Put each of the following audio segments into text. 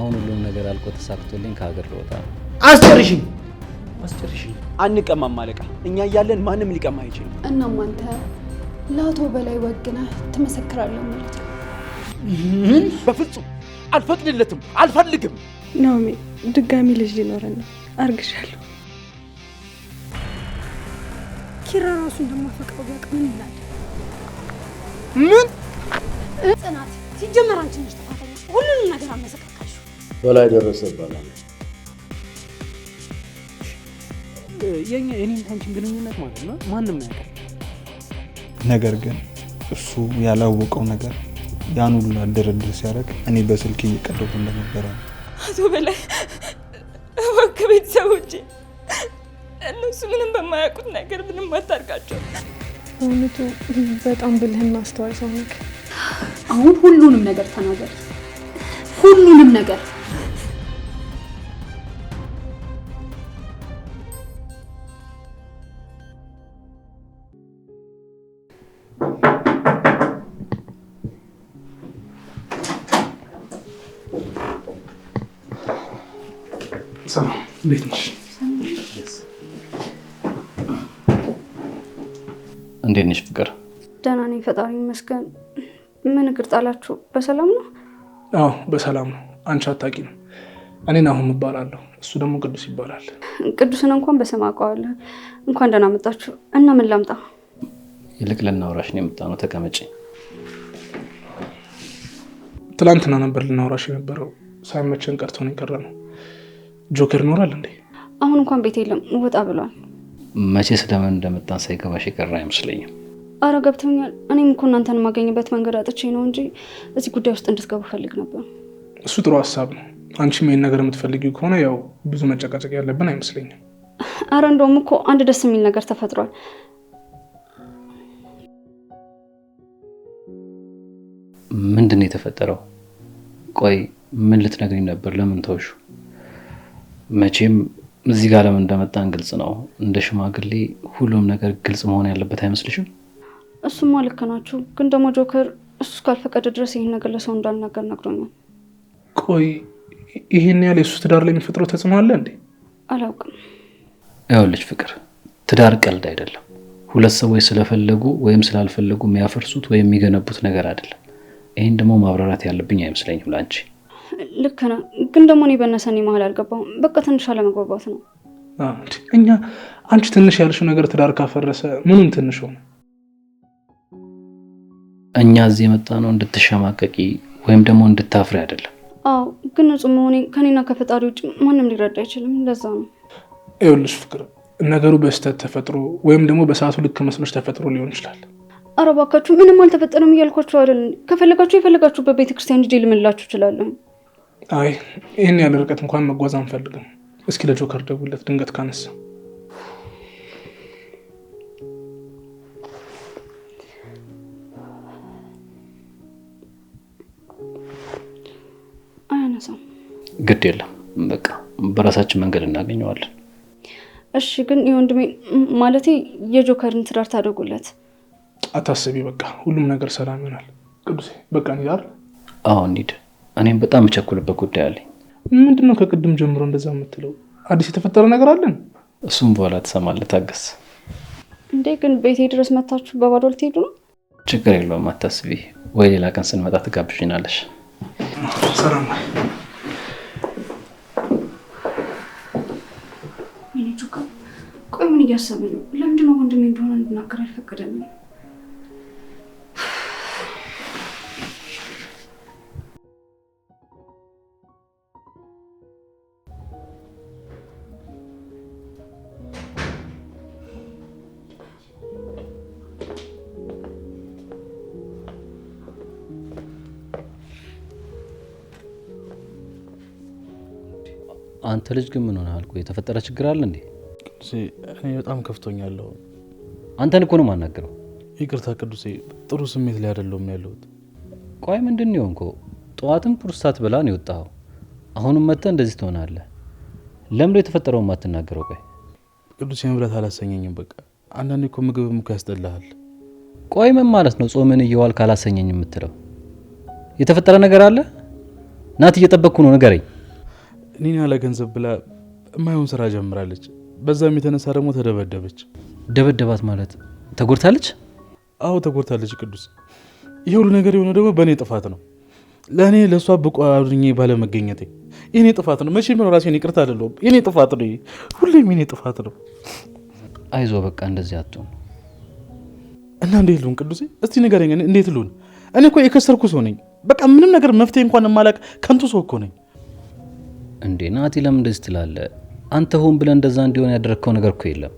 አሁን ሁሉም ነገር አልቆ ተሳክቶልኝ ከሀገር ልወጣ ነው። አስጨርሽኝ። አንቀማም አለቃ። እኛ እያለን ማንም ሊቀማ አይችልም። እናም አንተ ለአቶ በላይ ወግነህ ትመሰክራለህ ማለት ነው? ምን? በፍጹም አልፈቅድለትም፣ አልፈልግም። ናኦሚ ድጋሚ ልጅ ሊኖረን ነው። አርግሻለሁ። ኪራ ራሱ እንደማፈቅረው ቢያውቅ ምን ይላል? ምን? ጽናት ሲጀመር አንቺ ነሽ ጥፋተኛ። ሁሉንም ነገር አመሰቃቀልሽ። በላይ ደረሰ ይባላል። የኔን አንቺን ግንኙነት ማለት ነው ማንም ያውቃል። ነገር ግን እሱ ያላወቀው ነገር ያን ሁሉ ድርድር ሲያደርግ እኔ በስልክ እየቀደው እንደነበረ ነው። አቶ በላይ እባክህ ቤተሰቦቼ እነሱ ምንም በማያውቁት ነገር ምንም አታርጋቸው። በእውነቱ በጣም ብልህና አስተዋይ ሰው ነህ። አሁን ሁሉንም ነገር ተናገር፣ ሁሉንም ነገር። ሰላም፣ እንዴት ነሽ? እንዴት ነሽ ፍቅር? ደህና ነኝ ፈጣሪ ይመስገን። ምን እግር ጣላችሁ? በሰላም ነው? አዎ በሰላም ነው። አንቺ አታውቂም። እኔን አሁን እባላለሁ፣ እሱ ደግሞ ቅዱስ ይባላል። ቅዱስን እንኳን በስም አውቀዋለሁ። እንኳን ደህና መጣችሁ። እና ምን ላምጣ? ይልቅ ልናወራሽ ነው የመጣነው። ተቀመጪ። ትላንትና ነበር ልናወራሽ የነበረው፣ ሳይመቸን ቀርቶ ነው የቀረነው። ጆከር ይኖራል እንዴ? አሁን እንኳን ቤት የለም፣ ወጣ ብሏል። መቼ ስለምን እንደመጣን ሳይገባሽ የቀረ አይመስለኝም። አረ ገብቶኛል። እኔም እኮ እናንተን የማገኝበት መንገድ አጥቼ ነው እንጂ እዚህ ጉዳይ ውስጥ እንድትገቡ ፈልግ ነበር። እሱ ጥሩ ሀሳብ ነው። አንቺም ይሄን ነገር የምትፈልጊው ከሆነ ያው ብዙ መጨቃጨቅ ያለብን አይመስለኝም። አረ እንደውም እኮ አንድ ደስ የሚል ነገር ተፈጥሯል። ምንድን ነው የተፈጠረው? ቆይ ምን ልትነግሪኝ ነበር? ለምን ተውሹ? መቼም እዚህ ጋር ለምን እንደመጣን ግልጽ ነው። እንደ ሽማግሌ ሁሉም ነገር ግልጽ መሆን ያለበት አይመስልሽም? እሱማ ልክ ናችሁ፣ ግን ደግሞ ጆከር እሱ እስካልፈቀደ ድረስ ይህን ነገር ለሰው እንዳልናገር ነግሮኛል። ቆይ ይሄን ያህል የሱ ትዳር ላይ የሚፈጥረው ተጽዕኖ አለ እንዴ? አላውቅም። ይኸውልሽ ፍቅር፣ ትዳር ቀልድ አይደለም። ሁለት ሰዎች ስለፈለጉ ወይም ስላልፈለጉ የሚያፈርሱት ወይም የሚገነቡት ነገር አይደለም። ይሄን ደግሞ ማብራራት ያለብኝ አይመስለኝም ላንቺ። ልክ ነህ፣ ግን ደግሞ እኔ በነሰኔ መሀል አልገባሁም። በቃ ትንሽ አለመግባባት ነው። እኛ አንቺ ትንሽ ያልሽው ነገር ትዳር ካፈረሰ ምኑን ትንሽ ሆነ? እኛ እዚህ የመጣ ነው እንድትሸማቀቂ ወይም ደግሞ እንድታፍሪ አይደለም። አዎ፣ ግን ንጹህ መሆኔ ከኔና ከፈጣሪ ውጭ ማንም ሊረዳ አይችልም። ለዛ ነው። ይኸውልሽ ፍቅር፣ ነገሩ በስህተት ተፈጥሮ ወይም ደግሞ በሰዓቱ ልክ መስሎሽ ተፈጥሮ ሊሆን ይችላል። ኧረ እባካችሁ ምንም አልተፈጠረም እያልኳችሁ አይደል? ከፈለጋችሁ የፈለጋችሁበት ቤተክርስቲያን ሂጄ ልምልላችሁ እችላለሁ። አይ ይህን ያለ ርቀት እንኳን መጓዝ አንፈልግም። እስኪ ለጆከር ደውልለት ድንገት ካነሳ። አያነሳም። ግድ የለም፣ በቃ በራሳችን መንገድ እናገኘዋለን። እሺ፣ ግን የወንድሜ ማለቴ የጆከርን ትዳር ታደርጉለት። አታስቢ፣ በቃ ሁሉም ነገር ሰላም ይሆናል። ቅዱሴ በቃ እንሂድ። አዎ እንሂድ። እኔም በጣም የቸኩልበት ጉዳይ አለኝ። ምንድነው ከቅድም ጀምሮ እንደዛ የምትለው? አዲስ የተፈጠረ ነገር አለን? እሱም በኋላ ትሰማለህ። ታገስ እንዴ። ግን ቤቴ ድረስ መታችሁ በባዶ ልትሄዱ ነው? ችግር የለውም፣ አታስቢ። ወይ ሌላ ቀን ስንመጣ ትጋብዥናለሽ። ሰላም። ቆይ ምን እያሰብን ነው? ለምንድነው ወንድሜ እንደሆነ እንድናገር አልፈቀደልኝም? አንተ ልጅ ግን ምን ሆነሃል? ቆይ የተፈጠረ ችግር አለ እንዴ? እኔ በጣም ከፍቶኛለሁ። አንተን እኮ ነው የማናገረው። ይቅርታ ቅዱሴ፣ ጥሩ ስሜት ላይ አይደለሁም ያለሁት። ቆይ ምንድን ነው የሆንከው? ጠዋትም ቁርስ ሳትበላ ነው የወጣኸው። አሁንም መጥተህ እንደዚህ ትሆናለህ። ለምን የተፈጠረውን ማትናገረው? ቆይ ቅዱሴ፣ መብላት አላሰኘኝም። በቃ አንዳንዴ እኮ ምግብም እኮ ያስጠላሃል። ቆይ ምን ማለት ነው ጾምን እየዋልክ አላሰኘኝም የምትለው? የተፈጠረ ነገር አለ? ናቲ እየጠበቅኩ ነው፣ ንገረኝ። ኒና ለገንዘብ ብላ የማይሆን ስራ ጀምራለች። በዛም የተነሳ ደግሞ ተደበደበች። ደበደባት ማለት ተጎድታለች? አዎ ተጎድታለች ቅዱስ። ይሄ ሁሉ ነገር የሆነው ደግሞ በእኔ ጥፋት ነው። ለእኔ ለእሷ ብቁ አድርኜ ባለመገኘቴ የኔ ጥፋት ነው። መቼም ነው ራሴን ይቅርታ አይደለሁም። የኔ ጥፋት ነው። ሁሌም የኔ ጥፋት ነው። አይዞ በቃ እንደዚህ አትሁን። እና እንዴት ልሁን ቅዱሴ? እስቲ ንገረኝ፣ እንዴት ልሁን? እኔ እኮ የከሰርኩ ሰው ነኝ። በቃ ምንም ነገር መፍትሄ እንኳን የማላውቅ ከንቱ ሰው እኮ ነኝ። እንዴ ናቲ ለምን እንደዚህ ትላለህ? አንተ ሆን ብለህ እንደዛ እንዲሆን ያደረግከው ነገር እኮ የለም።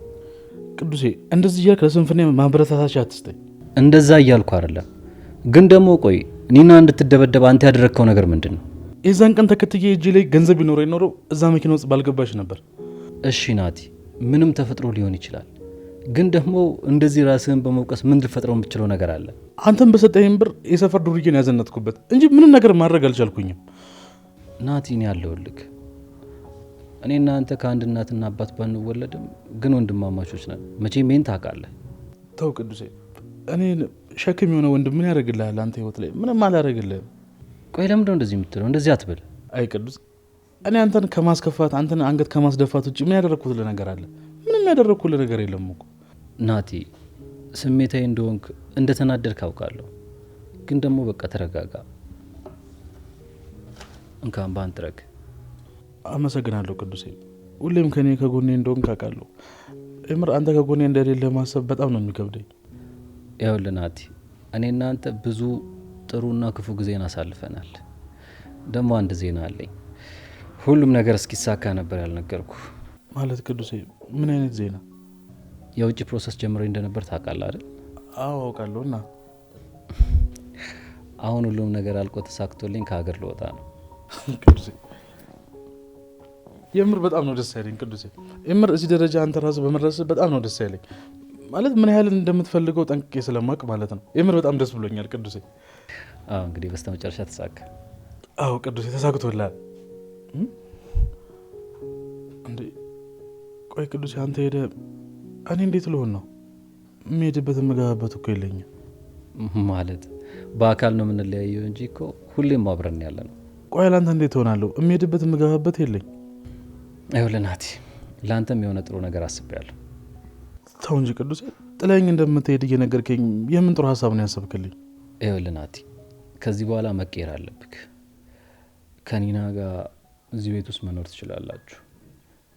ቅዱሴ እንደዚህ እያልክ ለስንፍና ማበረታታች አትስጠኝ። እንደዛ እያልኩ አይደለም፣ ግን ደግሞ ቆይ ኒና እንድትደበደብ አንተ ያደረግከው ነገር ምንድን ነው? የዛን ቀን ተከትዬ እጅ ላይ ገንዘብ ቢኖረኝ ኖሮ እዛ መኪና ውስጥ ባልገባሽ ነበር። እሺ ናቲ፣ ምንም ተፈጥሮ ሊሆን ይችላል፣ ግን ደግሞ እንደዚህ ራስህን በመውቀስ ምን ልፈጥረው የምችለው ነገር አለ? አንተን በሰጠኸኝ ብር የሰፈር ዱርዬን ያዘነጥኩበት እንጂ ምንም ነገር ማድረግ አልቻልኩኝም። ናቲ እኔ ያለሁልህ። እኔና አንተ ከአንድ እናትና አባት ባንወለድም ግን ወንድማማቾች ነን። መቼም ይሄን ታውቃለህ። ተው ቅዱሴ፣ እኔ ሸክም የሆነ ወንድም ምን ያደርግልሃል? አንተ ህይወት ላይ ምንም አላደርግልህም። ቆይ ለምንድነው እንደዚህ የምትለው? እንደዚህ አትበል። አይ ቅዱስ፣ እኔ አንተን ከማስከፋት አንተን አንገት ከማስደፋት ውጭ ምን ያደረግኩልህ ነገር አለ? ምንም ያደረግኩልህ ነገር የለም እኮ ናቲ። ስሜታዊ እንደሆንክ እንደተናደድክ አውቃለሁ፣ ግን ደግሞ በቃ ተረጋጋ። እንኳን ባንትረክ። አመሰግናለሁ ቅዱሴ፣ ሁሌም ከኔ ከጎኔ እንደሆንክ አውቃለሁ። እምር አንተ ከጎኔ እንደሌለ ማሰብ በጣም ነው የሚከብደኝ። ይኸውልህ ናቲ፣ እኔና አንተ ብዙ ጥሩና ክፉ ጊዜን አሳልፈናል። ደግሞ አንድ ዜና አለኝ። ሁሉም ነገር እስኪሳካ ነበር ያልነገርኩ። ማለት ቅዱሴ ምን አይነት ዜና? የውጭ ፕሮሰስ ጀምሬ እንደነበር ታውቃለህ አይደል? አዎ አውቃለሁ። እና አሁን ሁሉም ነገር አልቆ ተሳክቶልኝ ከሀገር ልወጣ ነው። ቅዱሴ የምር በጣም ነው ደስ ያለኝ ቅዱሴ። የምር እዚህ ደረጃ አንተ ራስህ በመድረስህ በጣም ነው ደስ ያለኝ። ማለት ምን ያህል እንደምትፈልገው ጠንቅቄ ስለማውቅ ማለት ነው። የምር በጣም ደስ ብሎኛል ቅዱሴ። አዎ እንግዲህ በስተመጨረሻ ተሳካ። አዎ ቅዱሴ ተሳክቶልሃል። እንዴ ቆይ ቅዱሴ አንተ ሄደህ እኔ እንዴት ልሆን ነው? የምሄድበት የምገባበት እኮ የለኝም። ማለት በአካል ነው የምንለያየው እንጂ እኮ ሁሌም አብረን ያለ ነው። ቆይ ለአንተ እንዴት ሆናለሁ? የምሄድበት የምገባበት የለኝ። ይኸውልህ ናቲ፣ ለአንተም የሆነ ጥሩ ነገር አስቤያለሁ። ተው እንጂ ቅዱሴ፣ ጥለኸኝ እንደምትሄድ እየነገርከኝ የምን ጥሩ ሀሳብ ነው ያሰብክልኝ? ይኸውልህ ናቲ፣ ከዚህ በኋላ መቀየር አለብክ። ከኒና ጋር እዚህ ቤት ውስጥ መኖር ትችላላችሁ።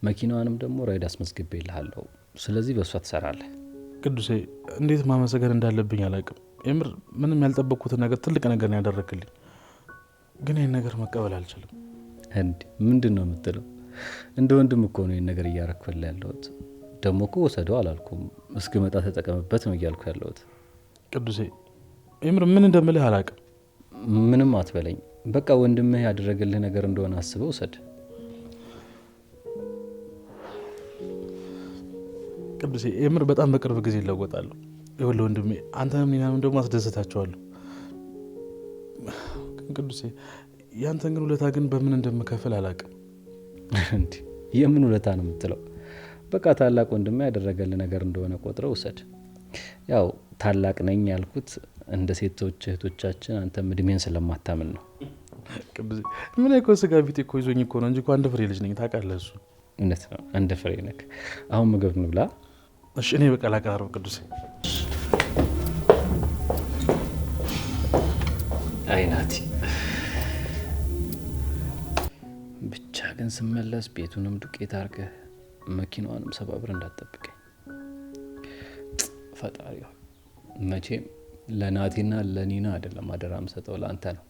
መኪናዋንም ደግሞ ራይድ አስመዝግቤልሃለሁ። ስለዚህ በእሷ ትሰራለህ። ቅዱሴ እንዴት ማመሰገን እንዳለብኝ አላውቅም። የምር ምንም ያልጠበቅኩትን ነገር ትልቅ ነገር ነው ያደረክልኝ። ግን ይህን ነገር መቀበል አልችልም። እንዲ ምንድን ነው የምትለው? እንደ ወንድም እኮ ነው ይህን ነገር እያረኩልህ ያለሁት። ደግሞ እኮ ወሰደው አላልኩም፣ እስክመጣ ተጠቀምበት ነው እያልኩ ያለሁት። ቅዱሴ የምር ምን እንደምልህ አላውቅም። ምንም አትበለኝ። በቃ ወንድምህ ያደረገልህ ነገር እንደሆነ አስበው ውሰድ። ቅዱሴ የምር በጣም በቅርብ ጊዜ ይለወጣሉ። ይኸውልህ ወንድሜ፣ አንተንም ኒናንም ደግሞ አስደስታቸዋለሁ። ቅዱሴ ያንተን ግን ውለታ ግን በምን እንደምከፍል አላውቅም። እንዲ የምን ውለታ ነው የምትለው? በቃ ታላቅ ወንድሜ ያደረገልህ ነገር እንደሆነ ቆጥረው ውሰድ። ያው ታላቅ ነኝ ያልኩት እንደ ሴቶች እህቶቻችን አንተም እድሜን ስለማታምን ነው። ቅዱሴ ምን እኮ ስጋ ቢጤ እኮ ይዞኝ እኮ ነው እንጂ እኮ አንድ ፍሬ ልጅ ነኝ ታውቃለህ። እሱ እውነት ነው፣ አንድ ፍሬ ነክ። አሁን ምግብ እንብላ። እሺ እኔ በቃ ላቀራርብ ቅዱሴ። አይ ናቲ፣ ብቻ ግን ስመለስ ቤቱንም ዱቄት አድርገህ መኪናዋንም ሰባብር እንዳትጠብቀኝ ፈጣሪ። መቼም ለናቲና ለኒና አይደለም አደራ የምሰጠው፣ ለአንተ ነው።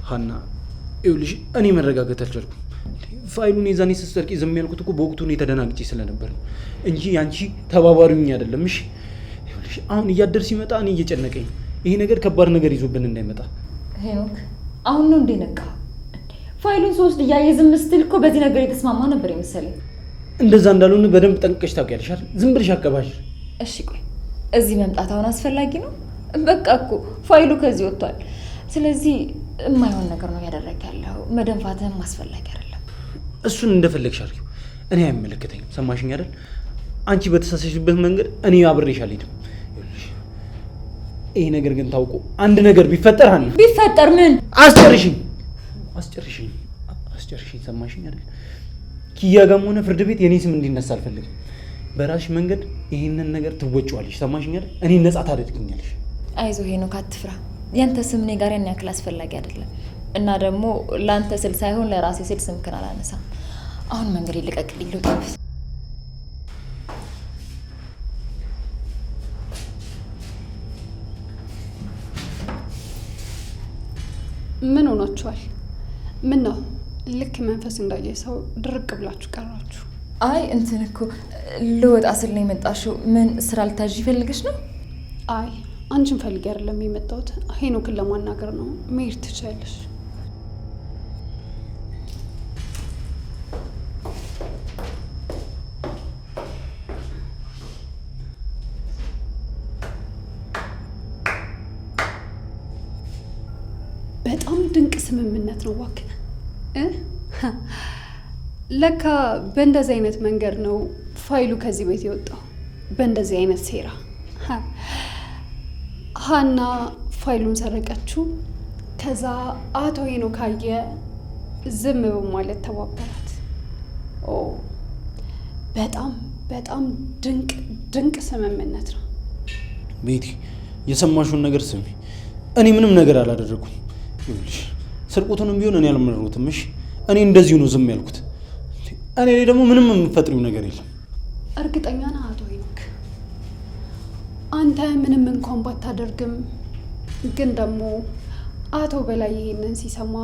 ሀና ይኸውልሽ፣ እኔ መረጋጋት አልቻልኩም። ፋይሉን የዛኔ ስትሰርቂ ዝም ያልኩት እኮ በወቅቱ እኔ ተደናግጬ ስለነበር ነው እንጂ ያንቺ ተባባሪኝ አይደለም። እሺ ይኸውልሽ፣ አሁን እያደር ሲመጣ እኔ እየጨነቀኝ ነው። ይሄ ነገር ከባድ ነገር ይዞብን እንዳይመጣ። ሄኖክ አሁን ነው እንዴ ነቃ? ፋይሉን ሶስት እያየ ዝም ስትል እኮ በዚህ ነገር የተስማማ ነበር የመሰለኝ። እንደዛ እንዳልሆነ በደንብ ጠንቅቀሽ ታውቂያለሽ አይደል? ዝም ብለሽ አቀባሽ። እሺ ቆይ እዚህ መምጣት አሁን አስፈላጊ ነው? በቃ እኮ ፋይሉ ከዚህ ወጥቷል። ስለዚህ የማይሆን ነገር ነው ያደረግ ያለው። መደንፋትህም አስፈላጊ አይደለም። እሱን እንደፈለግሽ አድርጊው፣ እኔ አይመለከተኝም። ሰማሽኝ አይደል? አንቺ በተሳሰሽበት መንገድ እኔ አብሬሽ አልሄድም። ይሄ ነገር ግን ታውቆ አንድ ነገር ቢፈጠር ሀና ቢፈጠር ምን? አስጨርሽኝ ሰማሽኝ አይደል? ኪያ ጋርም ሆነ ፍርድ ቤት የኔ ስም እንዲነሳ አልፈልግም። በራስሽ መንገድ ይሄንን ነገር ትወጪዋለሽ። ሰማሽኝ አይደል? እኔ ነጻ ታደርግኛለሽ። አይዞህ ሄኖክ አትፍራ። ያንተ ስም እኔ ጋር ያን ያክል አስፈላጊ አይደለም እና ደግሞ ላንተ ስል ሳይሆን ለራሴ ስል ስምክን አላነሳም። አሁን መንገድ ይልቀቅልኝ ልውጣ። ምን ሆናችኋል? ምን ነው ልክ መንፈስ እንዳየ ሰው ድርቅ ብላችሁ ቀራችሁ? አይ እንትን እኮ ልወጣ ስል ነው የመጣሽው። ምን ስራ ልታዥ ይፈልግሽ ነው? አይ አንቺን ፈልጌ አይደለም የመጣሁት፣ ሄኖክን ለማናገር ነው። መሄድ ትችያለሽ። በጣም ድንቅ ስምምነት ነው እባክህ። ለካ በእንደዚህ አይነት መንገድ ነው ፋይሉ ከዚህ ቤት የወጣው፣ በእንደዚህ አይነት ሴራ። ሀና ፋይሉን ሰረቀችው። ከዛ አቶ ሄኖክ ካየ ዝም በማለት ተባበራት። ኦ በጣም በጣም ድንቅ ድንቅ ስምምነት ነው። ቤቲ የሰማሽውን ነገር ስሚ። እኔ ምንም ነገር አላደረኩም። ይኸውልሽ ስርቆቱንም ቢሆን እኔ አልመረሩትም። እሺ እኔ እንደዚሁ ነው ዝም ያልኩት። እኔ ላይ ደግሞ ምንም የምትፈጥሪው ነገር የለም። እርግጠኛ ነህ አቶ ሄኖክ? አንተ ምንም እንኳን ባታደርግም ግን ደግሞ አቶ በላይ ይሄንን ሲሰማ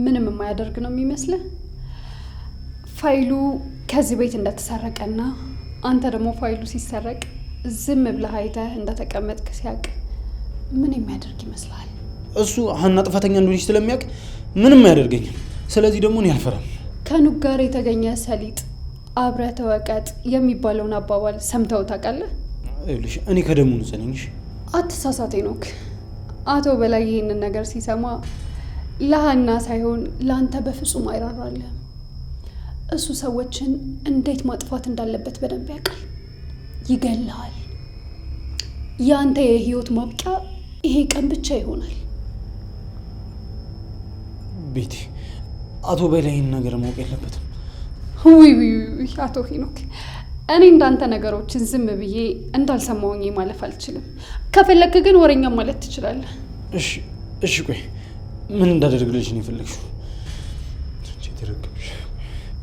ምንም የማያደርግ ነው የሚመስልህ? ፋይሉ ከዚህ ቤት እንደተሰረቀና አንተ ደግሞ ፋይሉ ሲሰረቅ ዝም ብለህ አይተህ እንደተቀመጥክ ሲያውቅ ምን የሚያደርግ ይመስልሃል? እሱ ሀና ጥፋተኛ እንደሆነች ስለሚያውቅ ምንም አያደርገኝም። ስለዚህ ደግሞ እኔ አልፈራም። ከኑግ ጋር የተገኘ ሰሊጥ አብረህ ተወቀጥ የሚባለውን አባባል ሰምተው ታውቃለህ? ይኸውልሽ እኔ ከደሙ ንጹህ ነኝ። አትሳሳት ሄኖክ። አቶ በላይ ይሄንን ነገር ሲሰማ ለሀና ሳይሆን ለአንተ በፍጹም አይራራልህም። እሱ ሰዎችን እንዴት ማጥፋት እንዳለበት በደንብ ያውቃል። ይገልሃል። ያንተ የህይወት ማብቂያ ይሄ ቀን ብቻ ይሆናል። ቤቲ አቶ በላይ ይህን ነገር ማወቅ የለበትም። ውይ አቶ ሄኖክ፣ እኔ እንዳንተ ነገሮችን ዝም ብዬ እንዳልሰማውኝ ማለፍ አልችልም። ከፈለክ ግን ወሬኛ ማለት ትችላለህ። እሺ ቆይ ምን እንዳደርግልሽ ነው የፈለግሽው?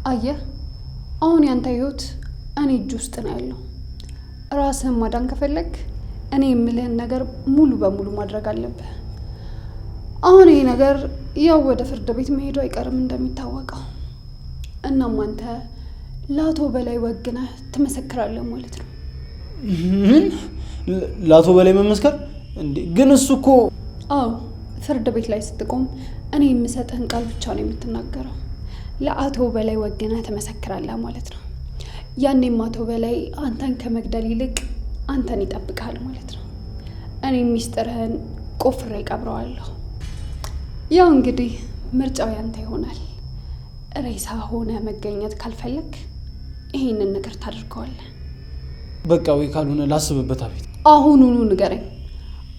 አየህ አሁን ያንተ ህይወት እኔ እጅ ውስጥ ነው ያለው። ራስህን ማዳን ከፈለግ እኔ የምልህን ነገር ሙሉ በሙሉ ማድረግ አለብህ። አሁን ይሄ ነገር ያው ወደ ፍርድ ቤት መሄዱ አይቀርም እንደሚታወቀው። እናም አንተ ለአቶ በላይ ወግነህ ትመሰክራለህ ማለት ነው። ምን? ለአቶ በላይ መመስከር እንዴ? ግን እሱ እኮ አዎ፣ ፍርድ ቤት ላይ ስትቆም እኔ የምሰጥህን ቃል ብቻ ነው የምትናገረው። ለአቶ በላይ ወግነህ ትመሰክራለህ ማለት ነው። ያኔም አቶ በላይ አንተን ከመግደል ይልቅ አንተን ይጠብቃል ማለት ነው። እኔ ሚስጥርህን ቆፍሬ ቀብረዋለሁ። ያው እንግዲህ ምርጫው ያንተ ይሆናል። ሬሳ ሆነ መገኘት ካልፈለግ ይሄንን ነገር ታደርገዋለህ። በቃ ወይ ካልሆነ ላስብበት። አቤት አሁኑኑ ንገረኝ።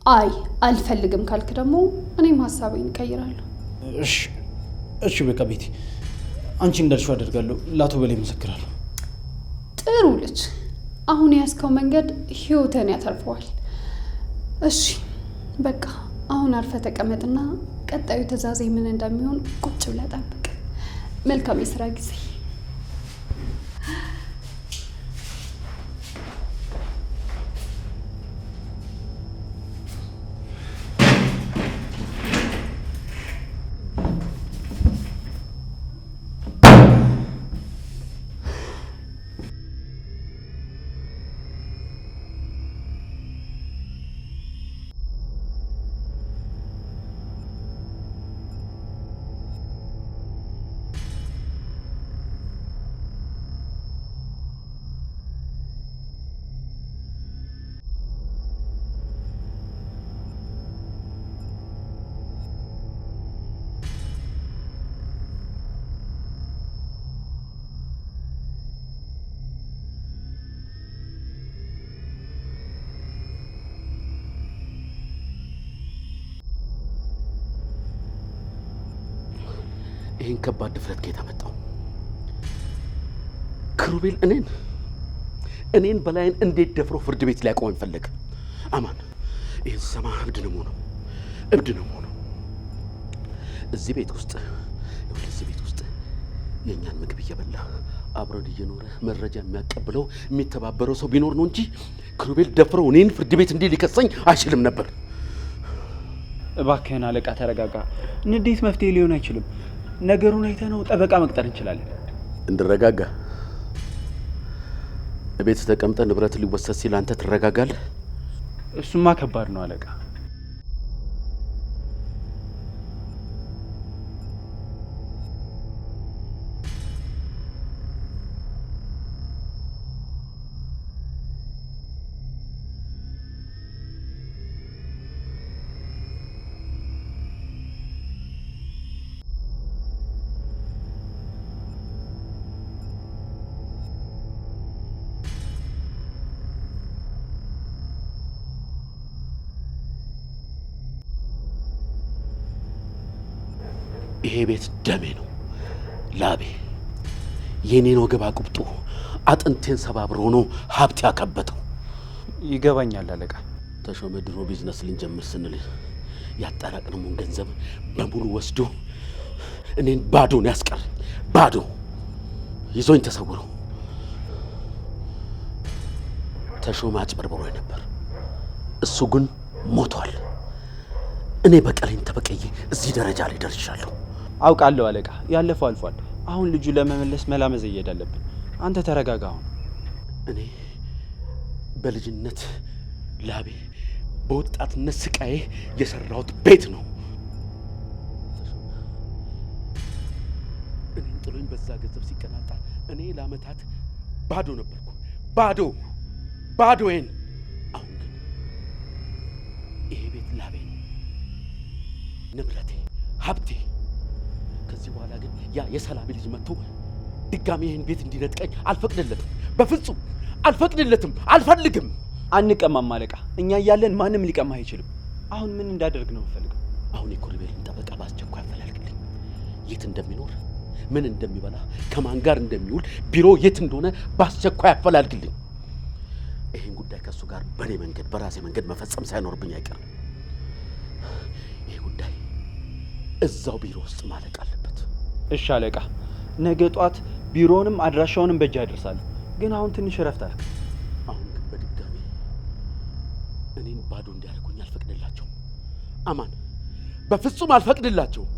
አይ አልፈልግም ካልክ ደግሞ እኔም ሀሳቤን እቀይራለሁ። እሺ በቃ ቤቲ አንቺ እንዳልሽው አደርጋለሁ። ለአቶ በላይ መሰክራለሁ። ጥሩ ልጅ፣ አሁን ያስከው መንገድ ህይወትን ያተርፈዋል። እሺ በቃ አሁን አርፈ ተቀመጥና ቀጣዩ ትዕዛዜ ምን እንደሚሆን ቁጭ ብለህ ጠብቅ። መልካም የስራ ጊዜ። ይህን ከባድ ድፍረት ከየት አመጣው? ክሩቤል እኔን በላይን እንዴት ደፍሮ ፍርድ ቤት ሊያቆመኝ ፈለገ? አማን ይህን ሰማ እብድ ነው የምሆነው። እዚህ ቤት ውስጥ የእኛን ምግብ እየበላ አብረን እየኖረ መረጃ የሚያቀብለው የሚተባበረው ሰው ቢኖር ነው እንጂ ክሩቤል ደፍሮ እኔን ፍርድ ቤት እንዲህ ሊከሰኝ አይችልም ነበር። እባክህን አለቃ ተረጋጋ። ንዴት መፍትሄ ሊሆን አይችልም። ነገሩን አይተነው ጠበቃ መቅጠር እንችላለን። እንድረጋጋ ቤት ተቀምጠ ንብረት ሊወሰድ ሲል አንተ ትረጋጋለህ? እሱማ ከባድ ነው አለቃ። ይሄ ቤት ደሜ ነው፣ ላቤ የኔን ወገብ አቁብጦ አጥንቴን ሰባብሮ ነው ሀብት ያከበተው። ይገባኛል አለቃ። ተሾመ ድሮ ቢዝነስ ልንጀምር ስንል ያጠራቅነውን ገንዘብ በሙሉ ወስዶ እኔን ባዶ ነው ያስቀረኝ። ባዶ ይዞኝ ተሰውሮ። ተሾመ አጭበርብሮኝ ነበር፣ እሱ ግን ሞቷል። እኔ በቀሌን ተበቀዬ እዚህ ደረጃ ላይ ደርሻለሁ። አውቃለሁ አለቃ፣ ያለፈው አልፏል። አሁን ልጁ ለመመለስ መላ መዘየድ አለብን። አንተ ተረጋጋ። አሁን እኔ በልጅነት ላቤ በወጣትነት ስቃዬ የሰራሁት ቤት ነው። እኔን ጥሎኝ በዛ ገንዘብ ሲቀናጣ እኔ ለአመታት ባዶ ነበርኩ። ባዶዬን። አሁን ግን ይሄ ቤት ላቤ ነው፣ ንብረቴ፣ ሀብቴ። ከዚህ በኋላ ግን ያ የሰላቢ ልጅ መጥቶ ድጋሚ ይህን ቤት እንዲነጥቀኝ አልፈቅድለትም። በፍጹም አልፈቅድለትም። አልፈልግም። አንቀማም አለቃ። እኛ እያለን ማንም ሊቀማ አይችልም። አሁን ምን እንዳደርግ ነው የምፈልገው? አሁን የኮሪቤልን ጠበቃ በአስቸኳይ አፈላልግልኝ። የት እንደሚኖር፣ ምን እንደሚበላ፣ ከማን ጋር እንደሚውል፣ ቢሮ የት እንደሆነ በአስቸኳይ አፈላልግልኝ። ይህን ጉዳይ ከእሱ ጋር በእኔ መንገድ በራሴ መንገድ መፈጸም ሳይኖርብኝ አይቀርም። ይህ ጉዳይ እዛው ቢሮ ውስጥ ማለቅ አለበት። እሺ አለቃ፣ ነገ ጧት ቢሮውንም አድራሻውንም በእጅ አደርሳለሁ። ግን አሁን ትንሽ እረፍት አድርግ። አሁን ግን በድጋሚ እኔን ባዶ እንዲያደርጉኝ አልፈቅድላቸውም። አማን፣ በፍጹም አልፈቅድላቸውም።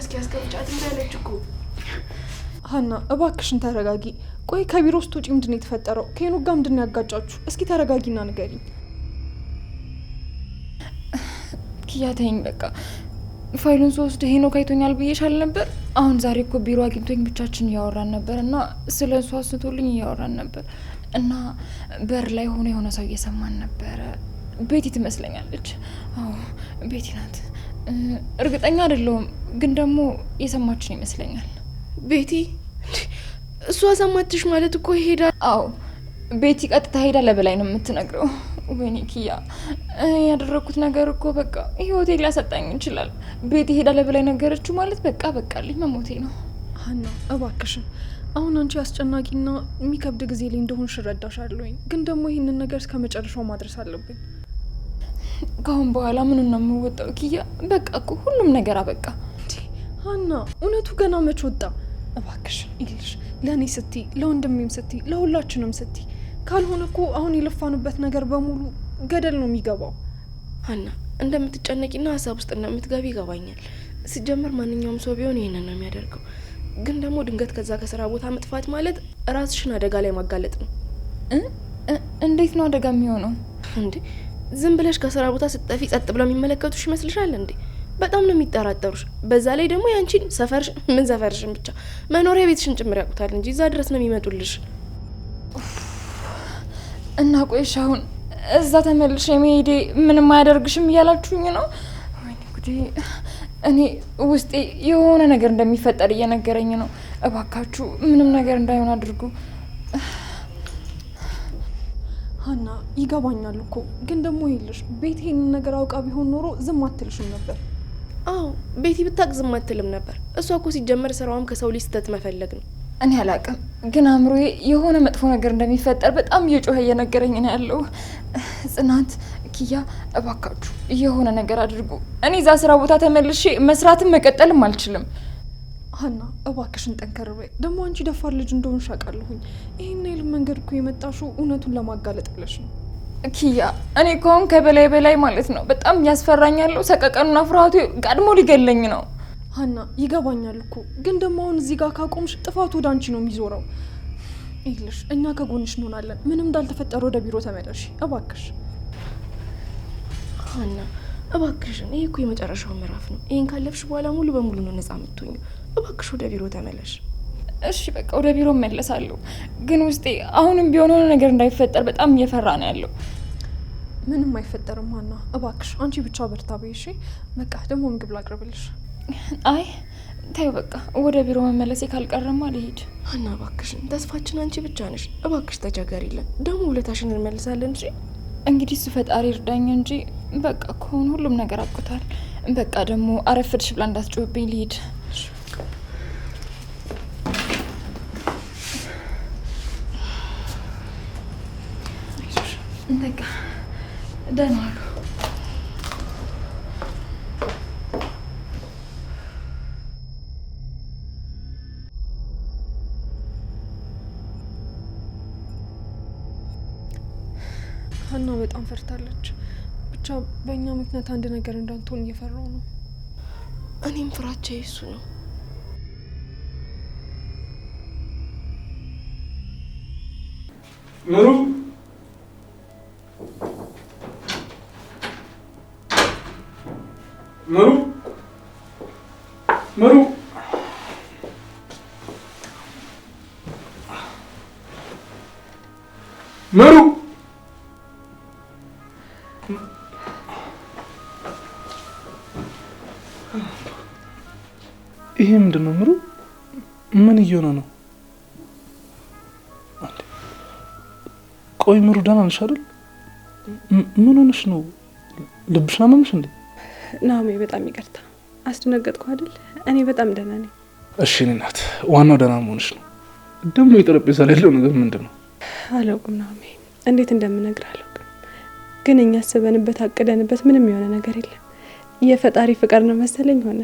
እስኪ አስቀምጫት እንዳለች እኮ። ሀና እባክሽን ተረጋጊ። ቆይ ከቢሮ ውስጥ ውጪ ምንድን ነው የተፈጠረው? ከሄኖክ ጋር ምንድን ነው ያጋጫችሁ? እስኪ ተረጋጊና ንገሪኝ። ኪያ ተይኝ በቃ። ፋይሉን ስወስድ ሄኖክ አይቶኛል ብዬሻል ነበር። አሁን ዛሬ እኮ ቢሮ አግኝቶኝ ብቻችን እያወራን ነበር እና ስለ እሱ አስቶልኝ እያወራን ነበር እና በር ላይ ሆኖ የሆነ ሰው እየሰማን ነበረ። ቤቲ ትመስለኛለች። አዎ ቤቲ ናት። እርግጠኛ አይደለሁም ግን ደግሞ የሰማችን ይመስለኛል። ቤቲ? እሷ ሰማችሽ ማለት እኮ ሄዳ? አዎ ቤቲ ቀጥታ ሄዳ ለበላይ ነው የምትነግረው። ወይኔ ኪያ፣ ያደረኩት ነገር እኮ በቃ ህይወቴ ሊያሰጣኝ ይችላል። ቤቲ ሄዳ ለበላይ ነገረችው ማለት በቃልኝ መሞቴ ነው። ሀና እባክሽን፣ አሁን አንቺ አስጨናቂና የሚከብድ ጊዜ ላይ እንደሆንሽ እረዳሻለሁኝ። ግን ደግሞ ይህንን ነገር እስከ መጨረሻው ማድረስ አለብን። ከአሁን በኋላ ምኑን ነው የምወጣው ኪያ? በቃ እኮ ሁሉም ነገር አበቃ። ሀና እውነቱ ገና መች ወጣ? እባክሽን ይልሽ፣ ለእኔ ስቲ፣ ለወንድሜም ስቲ፣ ለሁላችንም ስቲ። ካልሆነ እኮ አሁን የለፋንበት ነገር በሙሉ ገደል ነው የሚገባው። ሀና እንደምትጨነቂና ሀሳብ ውስጥ እንደምትገቢ ይገባኛል። ሲጀመር ማንኛውም ሰው ቢሆን ይሄንን ነው የሚያደርገው። ግን ደግሞ ድንገት ከዛ ከስራ ቦታ መጥፋት ማለት ራስሽን አደጋ ላይ ማጋለጥ ነው። እንዴት ነው አደጋ የሚሆነው እንዴ? ዝም ብለሽ ከስራ ቦታ ስትጠፊ ጸጥ ብለው የሚመለከቱሽ ይመስልሻል እንዴ? በጣም ነው የሚጠራጠሩሽ። በዛ ላይ ደግሞ ያንቺን ሰፈርሽ፣ ምን ሰፈርሽን ብቻ መኖሪያ ቤትሽን ጭምር ያውቁታል እንጂ እዛ ድረስ ነው የሚመጡልሽ። እና ቆይሽ አሁን እዛ ተመልሼ መሄዴ ምንም አያደርግሽም እያላችሁኝ ነው? ወይኔ እኔ ውስጤ የሆነ ነገር እንደሚፈጠር እየነገረኝ ነው። እባካችሁ ምንም ነገር እንዳይሆን አድርጉ። ሀና ይገባኛል እኮ ግን ደግሞ ይልሽ ቤቲ ይሄንን ነገር አውቃ ቢሆን ኖሮ ዝም አትልሽም ነበር። አዎ ቤቲ ብታቅ ዝም አትልም ነበር። እሷ እኮ ሲጀመር ስራዋም ከሰው ልጅ ስህተት መፈለግ ነው። እኔ አላቅም ግን አእምሮዬ የሆነ መጥፎ ነገር እንደሚፈጠር በጣም እየጮኸ እየነገረኝ ነው ያለው። ጽናት፣ ኪያ እባካችሁ የሆነ ነገር አድርጉ። እኔ እዛ ስራ ቦታ ተመልሼ መስራትም መቀጠልም አልችልም። ሀና እባክሽን ጠንከር በይ። ደግሞ አንቺ ደፋር ልጅ እንደሆንሽ አውቃለሁኝ። ይሄን ያህል መንገድ እኮ የመጣሽው እውነቱን ለማጋለጥ ብለሽ ነው። ኪያ እኔ እኮ አሁን ከበላይ በላይ ማለት ነው በጣም ያስፈራኛለሁ። ሰቀቀኑና ፍርሃቱ ቀድሞ ሊገለኝ ነው። ሀና ይገባኛል እኮ ግን ደግሞ አሁን እዚህ ጋር ካቆምሽ ጥፋቱ ወደ አንቺ ነው የሚዞረው። ይልሽ እኛ ከጎንሽ እንሆናለን። ምንም እንዳልተፈጠረ ወደ ቢሮ ተመለሽ እባክሽ። ሀና እባክሽን፣ ይሄ እኮ የመጨረሻው ምዕራፍ ነው። ይሄን ካለፍሽ በኋላ ሙሉ በሙሉ ነው ነፃ የምትሆኚው። እባክሽ ወደ ቢሮ ተመለሽ። እሺ በቃ ወደ ቢሮ እመለሳለሁ። ግን ውስጤ አሁንም ቢሆን የሆነ ነገር እንዳይፈጠር በጣም እየፈራ ነው ያለው። ምንም አይፈጠርም ሀና እባክሽ አንቺ ብቻ በርታ በይ እሺ። በቃ ደግሞ ምግብ ላቅርብልሽ። አይ ታዩ በቃ ወደ ቢሮ መመለሴ ካልቀረማ ልሂድ። ሀና እባክሽን፣ ተስፋችን አንቺ ብቻ ነሽ። እባክሽ ተቸገሪልን፣ ደግሞ ውለታሽን እንመልሳለን እንጂ። እንግዲህ እሱ ፈጣሪ እርዳኝ እንጂ በቃ ከሆነ ሁሉም ነገር አብቅቷል። በቃ ደግሞ አረፍድሽ ብላ እንዳትጮህብኝ ልሂድ። በቃ ደህና ዋሉ። ሀና በጣም ፈርታለች። ብቻ በእኛ ምክንያት አንድ ነገር እንዳንተሆን እየፈራው ነው። እኔም ፍራቻ የሱ ነው። ምሩ ምሩ ምሩ ምሩ ይሄ ምንድን ነው? ምሩ ምን እየሆነ ነው? ቆይ ምሩ ደህና ነሽ አይደል? ምን ሆነሽ ነው? ልብሽ አመመሽ እንዴ? ናሜ በጣም ይቅርታ አስደነገጥኩ አይደል? እኔ በጣም ደህና ነኝ። እሺ እኔ እናት፣ ዋናው ደህና መሆንሽ ነው። ደግሞ የጠረጴዛ ላይ ያለው ነገር ምንድን ነው? አላውቅም ናሜ፣ እንዴት እንደምነግር አላውቅም። ግን እኛ አስበንበት አቅደንበት ምንም የሆነ ነገር የለም። የፈጣሪ ፍቃድ ነው መሰለኝ ሆነ።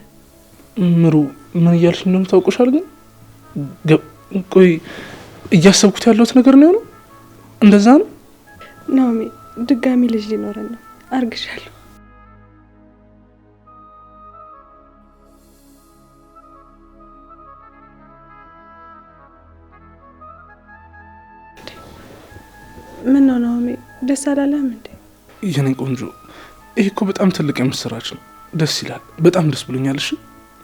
ምሩ ምን እያልሽ እንደሆነ ታውቁሻል? ግን ቆይ እያሰብኩት ያለሁት ነገር ነው የሆነው? እንደዛ ነው ናሜ። ድጋሚ ልጅ ሊኖረን ነው። አርግሻለሁ። ምን ነው ናሜ፣ ደስ አላለህም እንዴ? የኔ ቆንጆ፣ ይሄ እኮ በጣም ትልቅ የምስራች ነው። ደስ ይላል። በጣም ደስ ብሎኛል። እሺ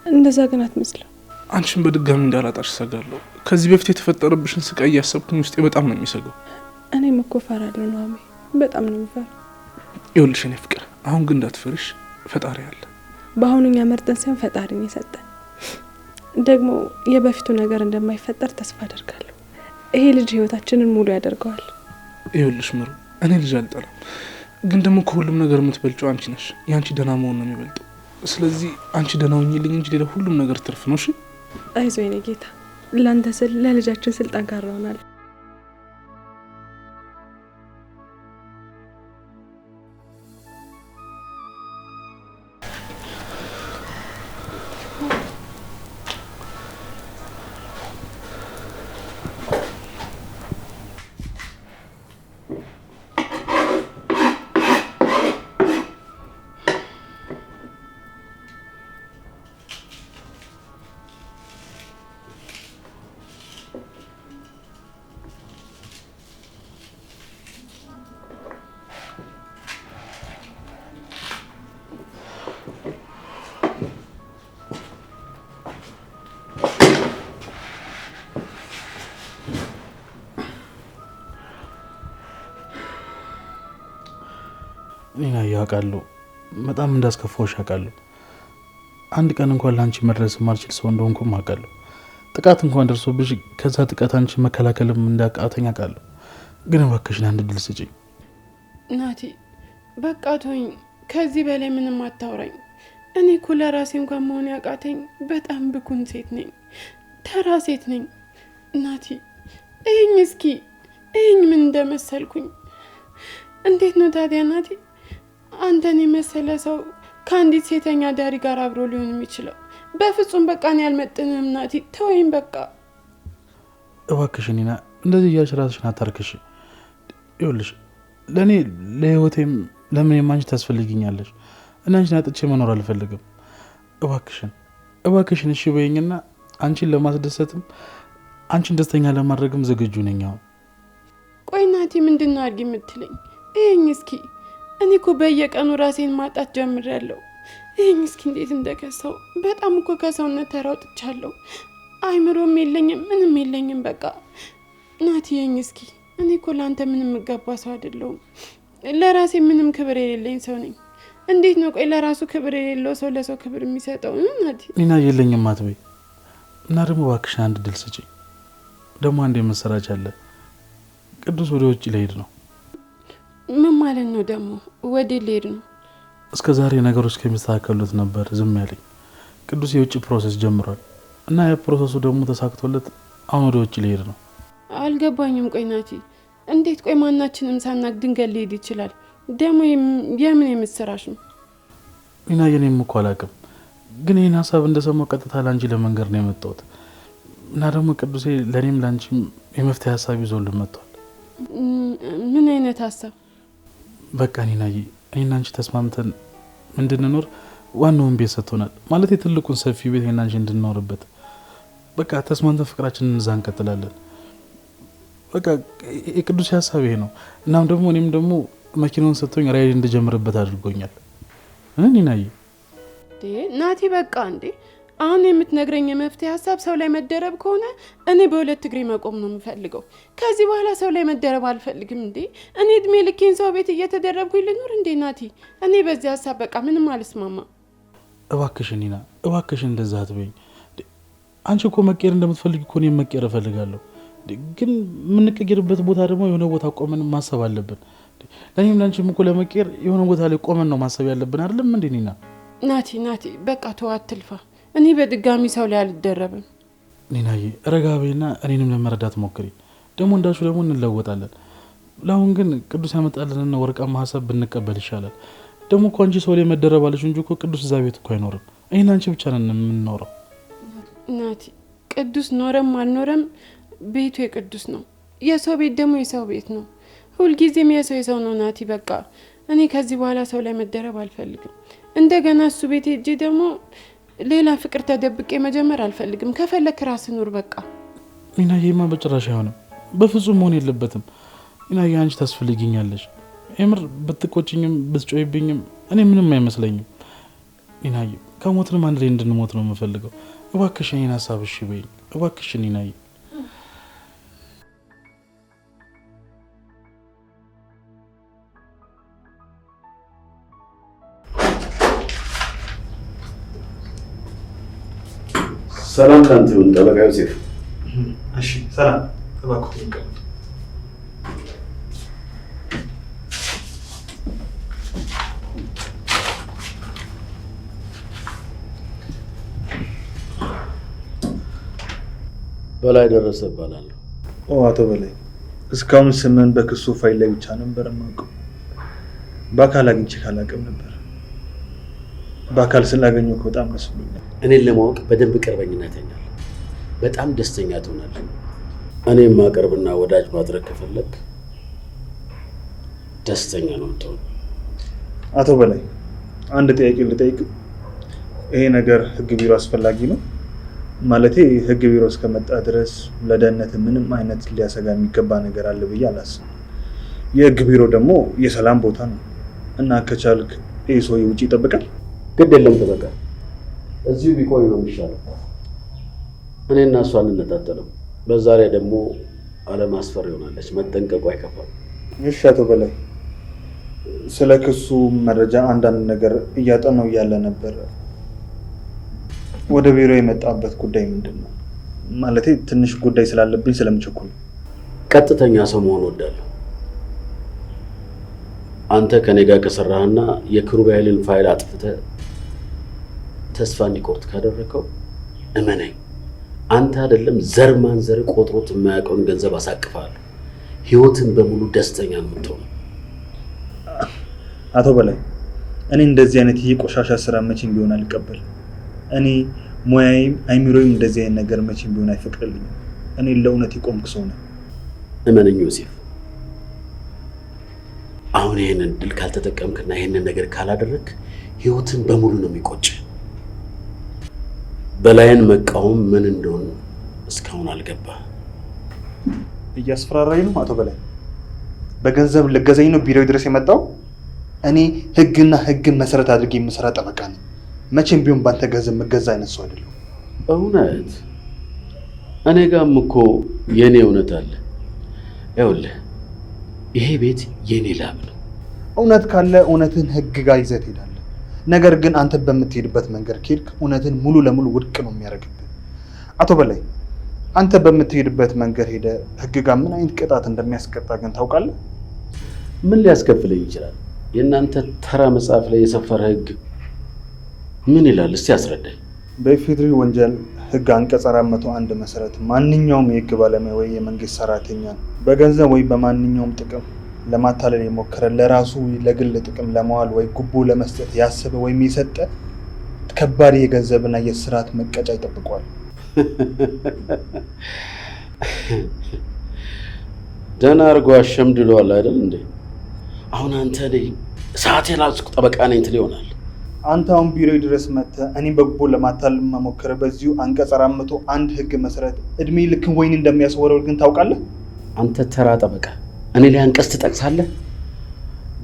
እንደዛ ግን አትመስለው። አንቺን በድጋሚ እንዳላጣሽ እሰጋለሁ። ከዚህ በፊት የተፈጠረብሽን ስቃይ እያሰብኩኝ ውስጤ በጣም ነው የሚሰጋው። እኔም እኮ እፈራለሁ ናሜ፣ በጣም ነው የምፈራው። ይኸውልሽ የኔ ፍቅር፣ አሁን ግን እንዳትፈሪሽ፣ ፈጣሪ አለ። በአሁኑኛ መርጠን ሳይሆን ፈጣሪን የሰጠን። ደግሞ የበፊቱ ነገር እንደማይፈጠር ተስፋ አደርጋለሁ። ይሄ ልጅ ህይወታችንን ሙሉ ያደርገዋል። ይኸውልሽ ምሩ፣ እኔ ልጅ አልጠላም፣ ግን ደግሞ ከሁሉም ነገር የምትበልጨው አንቺ ነሽ። የአንቺ ደህና መሆን ነው የሚበልጠው። ስለዚህ አንቺ ደህና ሁኚልኝ እንጂ ሌላ ሁሉም ነገር ትርፍ ነው። እሺ አይዞህ የኔ ጌታ፣ ላንተ ስል ለልጃችን ስል ጠንካራ ሆናለሁ። ያውቃለሁ፣ በጣም እንዳስከፋዎች ያውቃለሁ። አንድ ቀን እንኳን ለአንቺ መድረስ ማልችል ሰው እንደሆንኩም አውቃለሁ። ጥቃት እንኳን ደርሶብሽ ከዛ ጥቃት አንቺ መከላከልም እንዳቃተኝ አውቃለሁ። ግን እባክሽን አንድ ድል ስጪኝ ናቲ። በቃ ተወኝ፣ ከዚህ በላይ ምንም አታውራኝ። እኔ እኮ ለራሴ እንኳን መሆን ያቃተኝ በጣም ብኩን ሴት ነኝ፣ ተራ ሴት ነኝ ናቲ። እይኝ እስኪ እይኝ ምን እንደመሰልኩኝ። እንዴት ነው ታዲያ ናቲ አንተን የመሰለ ሰው ከአንዲት ሴተኛ ዳሪ ጋር አብሮ ሊሆን የሚችለው? በፍጹም በቃ እኔ አልመጥንም ናቲ፣ ተወኝ በቃ እባክሽ ኒና፣ እንደዚህ እያልሽ ራስሽን አታርክሽ። ይኸውልሽ ለእኔ ለህይወቴም ለምን የማንቺ ታስፈልጊኛለሽ እና አንቺን አጥቼ መኖር አልፈልግም። እባክሽን እሺ በይኝና አንቺን ለማስደሰትም አንቺን ደስተኛ ለማድረግም ዝግጁ ነኝ። አሁን ቆይ ናቲ ምንድን ነው አድርጊ የምትለኝ? ይህኝ እስኪ እኔ እኮ በየቀኑ ራሴን ማጣት ጀምሬያለሁ። ይህኝ እስኪ እንዴት እንደከሰው በጣም እኮ ከሰውነት ተራውጥቻለሁ። አይምሮም የለኝም ምንም የለኝም። በቃ ናቲ ይህኝ እስኪ እኔ እኮ ለአንተ ምንም የምገባ ሰው አይደለሁም። ለራሴ ምንም ክብር የሌለኝ ሰው ነኝ። እንዴት ነው ቆይ ለራሱ ክብር የሌለው ሰው ለሰው ክብር የሚሰጠው? ናቲ ኒና የለኝም አትበይ እና ደግሞ እባክሽን አንድ ድል ስጪኝ። ደግሞ አንድ የመሰራች አለ። ቅዱስ ወደ ውጭ ሊሄድ ነው። ምን ማለት ነው ደግሞ? ወደ ሊሄድ ነው? እስከ ዛሬ ነገሮች ከሚስተካከሉት ነበር ዝም ያለኝ። ቅዱስ የውጭ ፕሮሰስ ጀምሯል እና የፕሮሰሱ ደግሞ ተሳክቶለት አሁን ወደ ውጭ ሊሄድ ነው። አልገባኝም። ቆይ ናቲ እንዴት ቆይ ማናችንም ሳናቅ ድንገት ሊሄድ ይችላል? ደግሞ የምን የምስራሽ ነው? ኒና የኔም እኮ አላውቅም፣ ግን ይህን ሀሳብ እንደሰማው ቀጥታ ለአንቺ ለመንገር ነው የመጣሁት እና ደግሞ ቅዱሴ ለእኔም ለአንቺም የመፍትሄ ሀሳብ ይዞልን መጥቷል። ምን አይነት ሀሳብ? በቃ ኒናዬ እኔና አንቺ ተስማምተን እንድንኖር ዋናውን ቤት ሰጥቶናል። ማለት የትልቁን ሰፊ ቤት እኔና አንቺ እንድንኖርበት በቃ ተስማምተን ፍቅራችንን እዛ እንቀጥላለን። በቃ የቅዱስ ሀሳብ ይሄ ነው። እናም ደግሞ እኔም ደግሞ መኪናውን ሰጥቶኝ ራይድ እንድጀምርበት አድርጎኛል። ኒናዬ ናቲ በቃ እንዴ አሁን የምትነግረኝ የመፍትሄ ሀሳብ ሰው ላይ መደረብ ከሆነ እኔ በሁለት እግሬ መቆም ነው የምፈልገው። ከዚህ በኋላ ሰው ላይ መደረብ አልፈልግም። እንዴ እኔ እድሜ ልኬን ሰው ቤት እየተደረብኩኝ ልኖር እንዴ? ናቲ እኔ በዚህ ሀሳብ በቃ ምንም አልስማማ። እባክሽን ኒና እባክሽን እንደዛ አትበይኝ። አንቺ እኮ መቀየር እንደምትፈልጊ እኮ እኔም መቀየር እፈልጋለሁ። ግን የምንቀየርበት ቦታ ደግሞ የሆነ ቦታ ቆመን ማሰብ አለብን። ለእኔም ለአንቺም እኮ ለመቀየር የሆነ ቦታ ላይ ቆመን ነው ማሰብ ያለብን አይደለም እንዴ? ኒና ናቲ በቃ ተው አትልፋ። እኔ በድጋሚ ሰው ላይ አልደረብም። ኒናዬ ረጋ በይና እኔንም ለመረዳት ሞክሪ። ደግሞ እንዳልሽው ደግሞ እንለወጣለን። ለአሁን ግን ቅዱስ ያመጣልንና ወርቃማ ሀሳብ ብንቀበል ይሻላል። ደግሞ እኮ አንቺ ሰው ላይ መደረብ አለሽ እንጂ እኮ ቅዱስ እዛ ቤት እኮ አይኖርም። እኔና አንቺ ብቻ ነን የምንኖረው። ናቲ ቅዱስ ኖረም አልኖረም ቤቱ የቅዱስ ነው። የሰው ቤት ደግሞ የሰው ቤት ነው። ሁልጊዜም የሰው ነው። ናቲ በቃ እኔ ከዚህ በኋላ ሰው ላይ መደረብ አልፈልግም። እንደገና እሱ ቤት ሄጄ ደግሞ ሌላ ፍቅር ተደብቄ መጀመር አልፈልግም። ከፈለክ ራስ ኑር በቃ። ኒናዬማ በጭራሽ አይሆንም፣ በፍጹም መሆን የለበትም። ኒናዬ አንቺ ታስፈልጊኛለሽ። የምር ብትቆጭኝም ብትጮይብኝም እኔ ምንም አይመስለኝም። ኒናዬ ከሞትንም አንድ ላይ እንድንሞት ነው የምፈልገው። እባክሽን ይህን ሀሳብ እሺ በይኝ እባክሽን ኒናዬ። ሰላም ላንተ ይሁን ጠበቃ ዮሴፍ። እሺ ሰላም። እባክዎ ይቀመጡ። በላይ ደረሰ እባላለሁ። አቶ በላይ እስካሁን ስምን በክሱ ፋይል ላይ ብቻ ነበር የማውቀው። በአካል አግኝቼ ካላውቅም ነበር። በአካል ስላገኘሁ በጣም ደስ ብሎኛል። እኔን ለማወቅ በደንብ ቅርበኝነተኛል። በጣም ደስተኛ ትሆናለህ። እኔ ማቀርብና ወዳጅ ማድረግ ከፈለግ ደስተኛ ነው የምትሆን። አቶ በላይ አንድ ጥያቄ ልጠይቅ። ይሄ ነገር ህግ ቢሮ አስፈላጊ ነው? ማለቴ ህግ ቢሮ እስከመጣ ድረስ ለደህንነት ምንም አይነት ሊያሰጋ የሚገባ ነገር አለ ብዬ አላስብም። የህግ ቢሮ ደግሞ የሰላም ቦታ ነው እና ከቻልክ ይህ ሰው ውጭ ይጠብቃል። ግድ የለም ጠበቃ፣ እዚሁ ቢቆይ ነው የሚሻለው። እኔና እሷ እንነጣጠለው። በዛ ላይ ደግሞ አለማስፈር ይሆናለች። መጠንቀቁ አይከፋም። እሺ አቶ በላይ ስለ ክሱ መረጃ አንዳንድ ነገር እያጠናው እያለ ነበር። ወደ ቢሮ የመጣበት ጉዳይ ምንድን ነው? ማለቴ ትንሽ ጉዳይ ስላለብኝ ስለምቸኩል። ቀጥተኛ ሰው መሆን ወዳለሁ። አንተ ከኔ ጋር ከሰራህና የክሩቤልን ፋይል አጥፍተህ ተስፋ እንዲቆርጥ ካደረከው እመነኝ፣ አንተ አይደለም ዘር ማንዘር ቆጥሮት የማያውቀውን ገንዘብ አሳቅፋለሁ። ህይወትን በሙሉ ደስተኛ ነው የምትሆነው። አቶ በላይ እኔ እንደዚህ አይነት የቆሻሻ ስራ መቼም ቢሆን አልቀበልም። እኔ ሙያዬም አይምሮዬም እንደዚህ አይነት ነገር መቼም ቢሆን አይፈቅድልኝም። እኔ ለእውነት የቆምኩ ሰው ነኝ። እመነኝ ዮሴፍ፣ አሁን ይህንን እድል ካልተጠቀምክና ይህንን ነገር ካላደረግክ ህይወትን በሙሉ ነው የሚቆጭ። በላይን መቃወም ምን እንደሆነ እስካሁን አልገባህ። እያስፈራራኝ ነው አቶ በላይ። በገንዘብ ልገዛኝ ነው ቢሮ ድረስ የመጣው? እኔ ህግና ህግን መሰረት አድርጌ የምሰራ ጠበቃ ነኝ። መቼም ቢሆን ባንተ ገንዘብ መገዛ አይነት ሰው አይደለሁ። እውነት? እኔ ጋርም እኮ የኔ እውነት አለ። ይኸውልህ ይሄ ቤት የኔ ላብ ነው። እውነት ካለ እውነትን ህግ ጋር ይዘህ ትሄዳለህ። ነገር ግን አንተ በምትሄድበት መንገድ ከሄድክ እውነትን ሙሉ ለሙሉ ውድቅ ነው የሚያደርግብህ። አቶ በላይ አንተ በምትሄድበት መንገድ ሄደ ህግ ጋር ምን አይነት ቅጣት እንደሚያስቀጣ ግን ታውቃለህ? ምን ሊያስከፍለኝ ይችላል? የእናንተ ተራ መጽሐፍ ላይ የሰፈረ ህግ ምን ይላል? እስቲ አስረዳኝ። በኢፌዴሪ ወንጀል ህግ አንቀጽ 401 መሰረት ማንኛውም የህግ ባለሙያ ወይ የመንግስት ሰራተኛ በገንዘብ ወይ በማንኛውም ጥቅም ለማታለል የሞከረ ለራሱ ለግል ጥቅም ለማዋል ወይ ጉቦ ለመስጠት ያሰበ ወይም የሰጠ ከባድ የገንዘብና የስርዓት መቀጫ ይጠብቀዋል። ደህና አድርጎ አሸምድሏል አይደል እንዴ? አሁን አንተ ሰዓት የላዝኩ ጠበቃ ነኝ ትል ይሆናል። አንተ አሁን ቢሮ ድረስ መጥተህ እኔም በጉቦ ለማታለል መሞከረ በዚሁ አንቀጽ 401 ህግ መሰረት እድሜ ልክን ወይን እንደሚያስወረው ግን ታውቃለህ? አንተ ተራ ጠበቃ እኔ ላይ አንቀጽ ትጠቅሳለህ?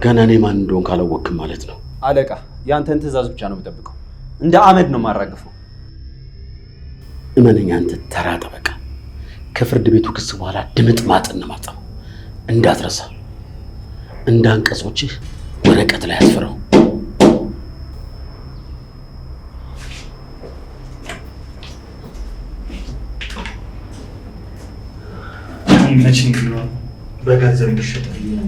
ገና እኔ ማን እንደሆን ካላወቅም ማለት ነው። አለቃ ያንተን ትዕዛዝ ብቻ ነው የምጠብቀው። እንደ አመድ ነው የማራግፈው። እመነኝ አንተ ተራ ጠበቃ፣ ከፍርድ ቤቱ ክስ በኋላ ድምጥ ማጥን ማጠው እንዳትረሳ። እንደ አንቀጾችህ ወረቀት ላይ አስፍረው። መቼም ቢሆን በገንዘብ እንዲሸጥልኝ ነው።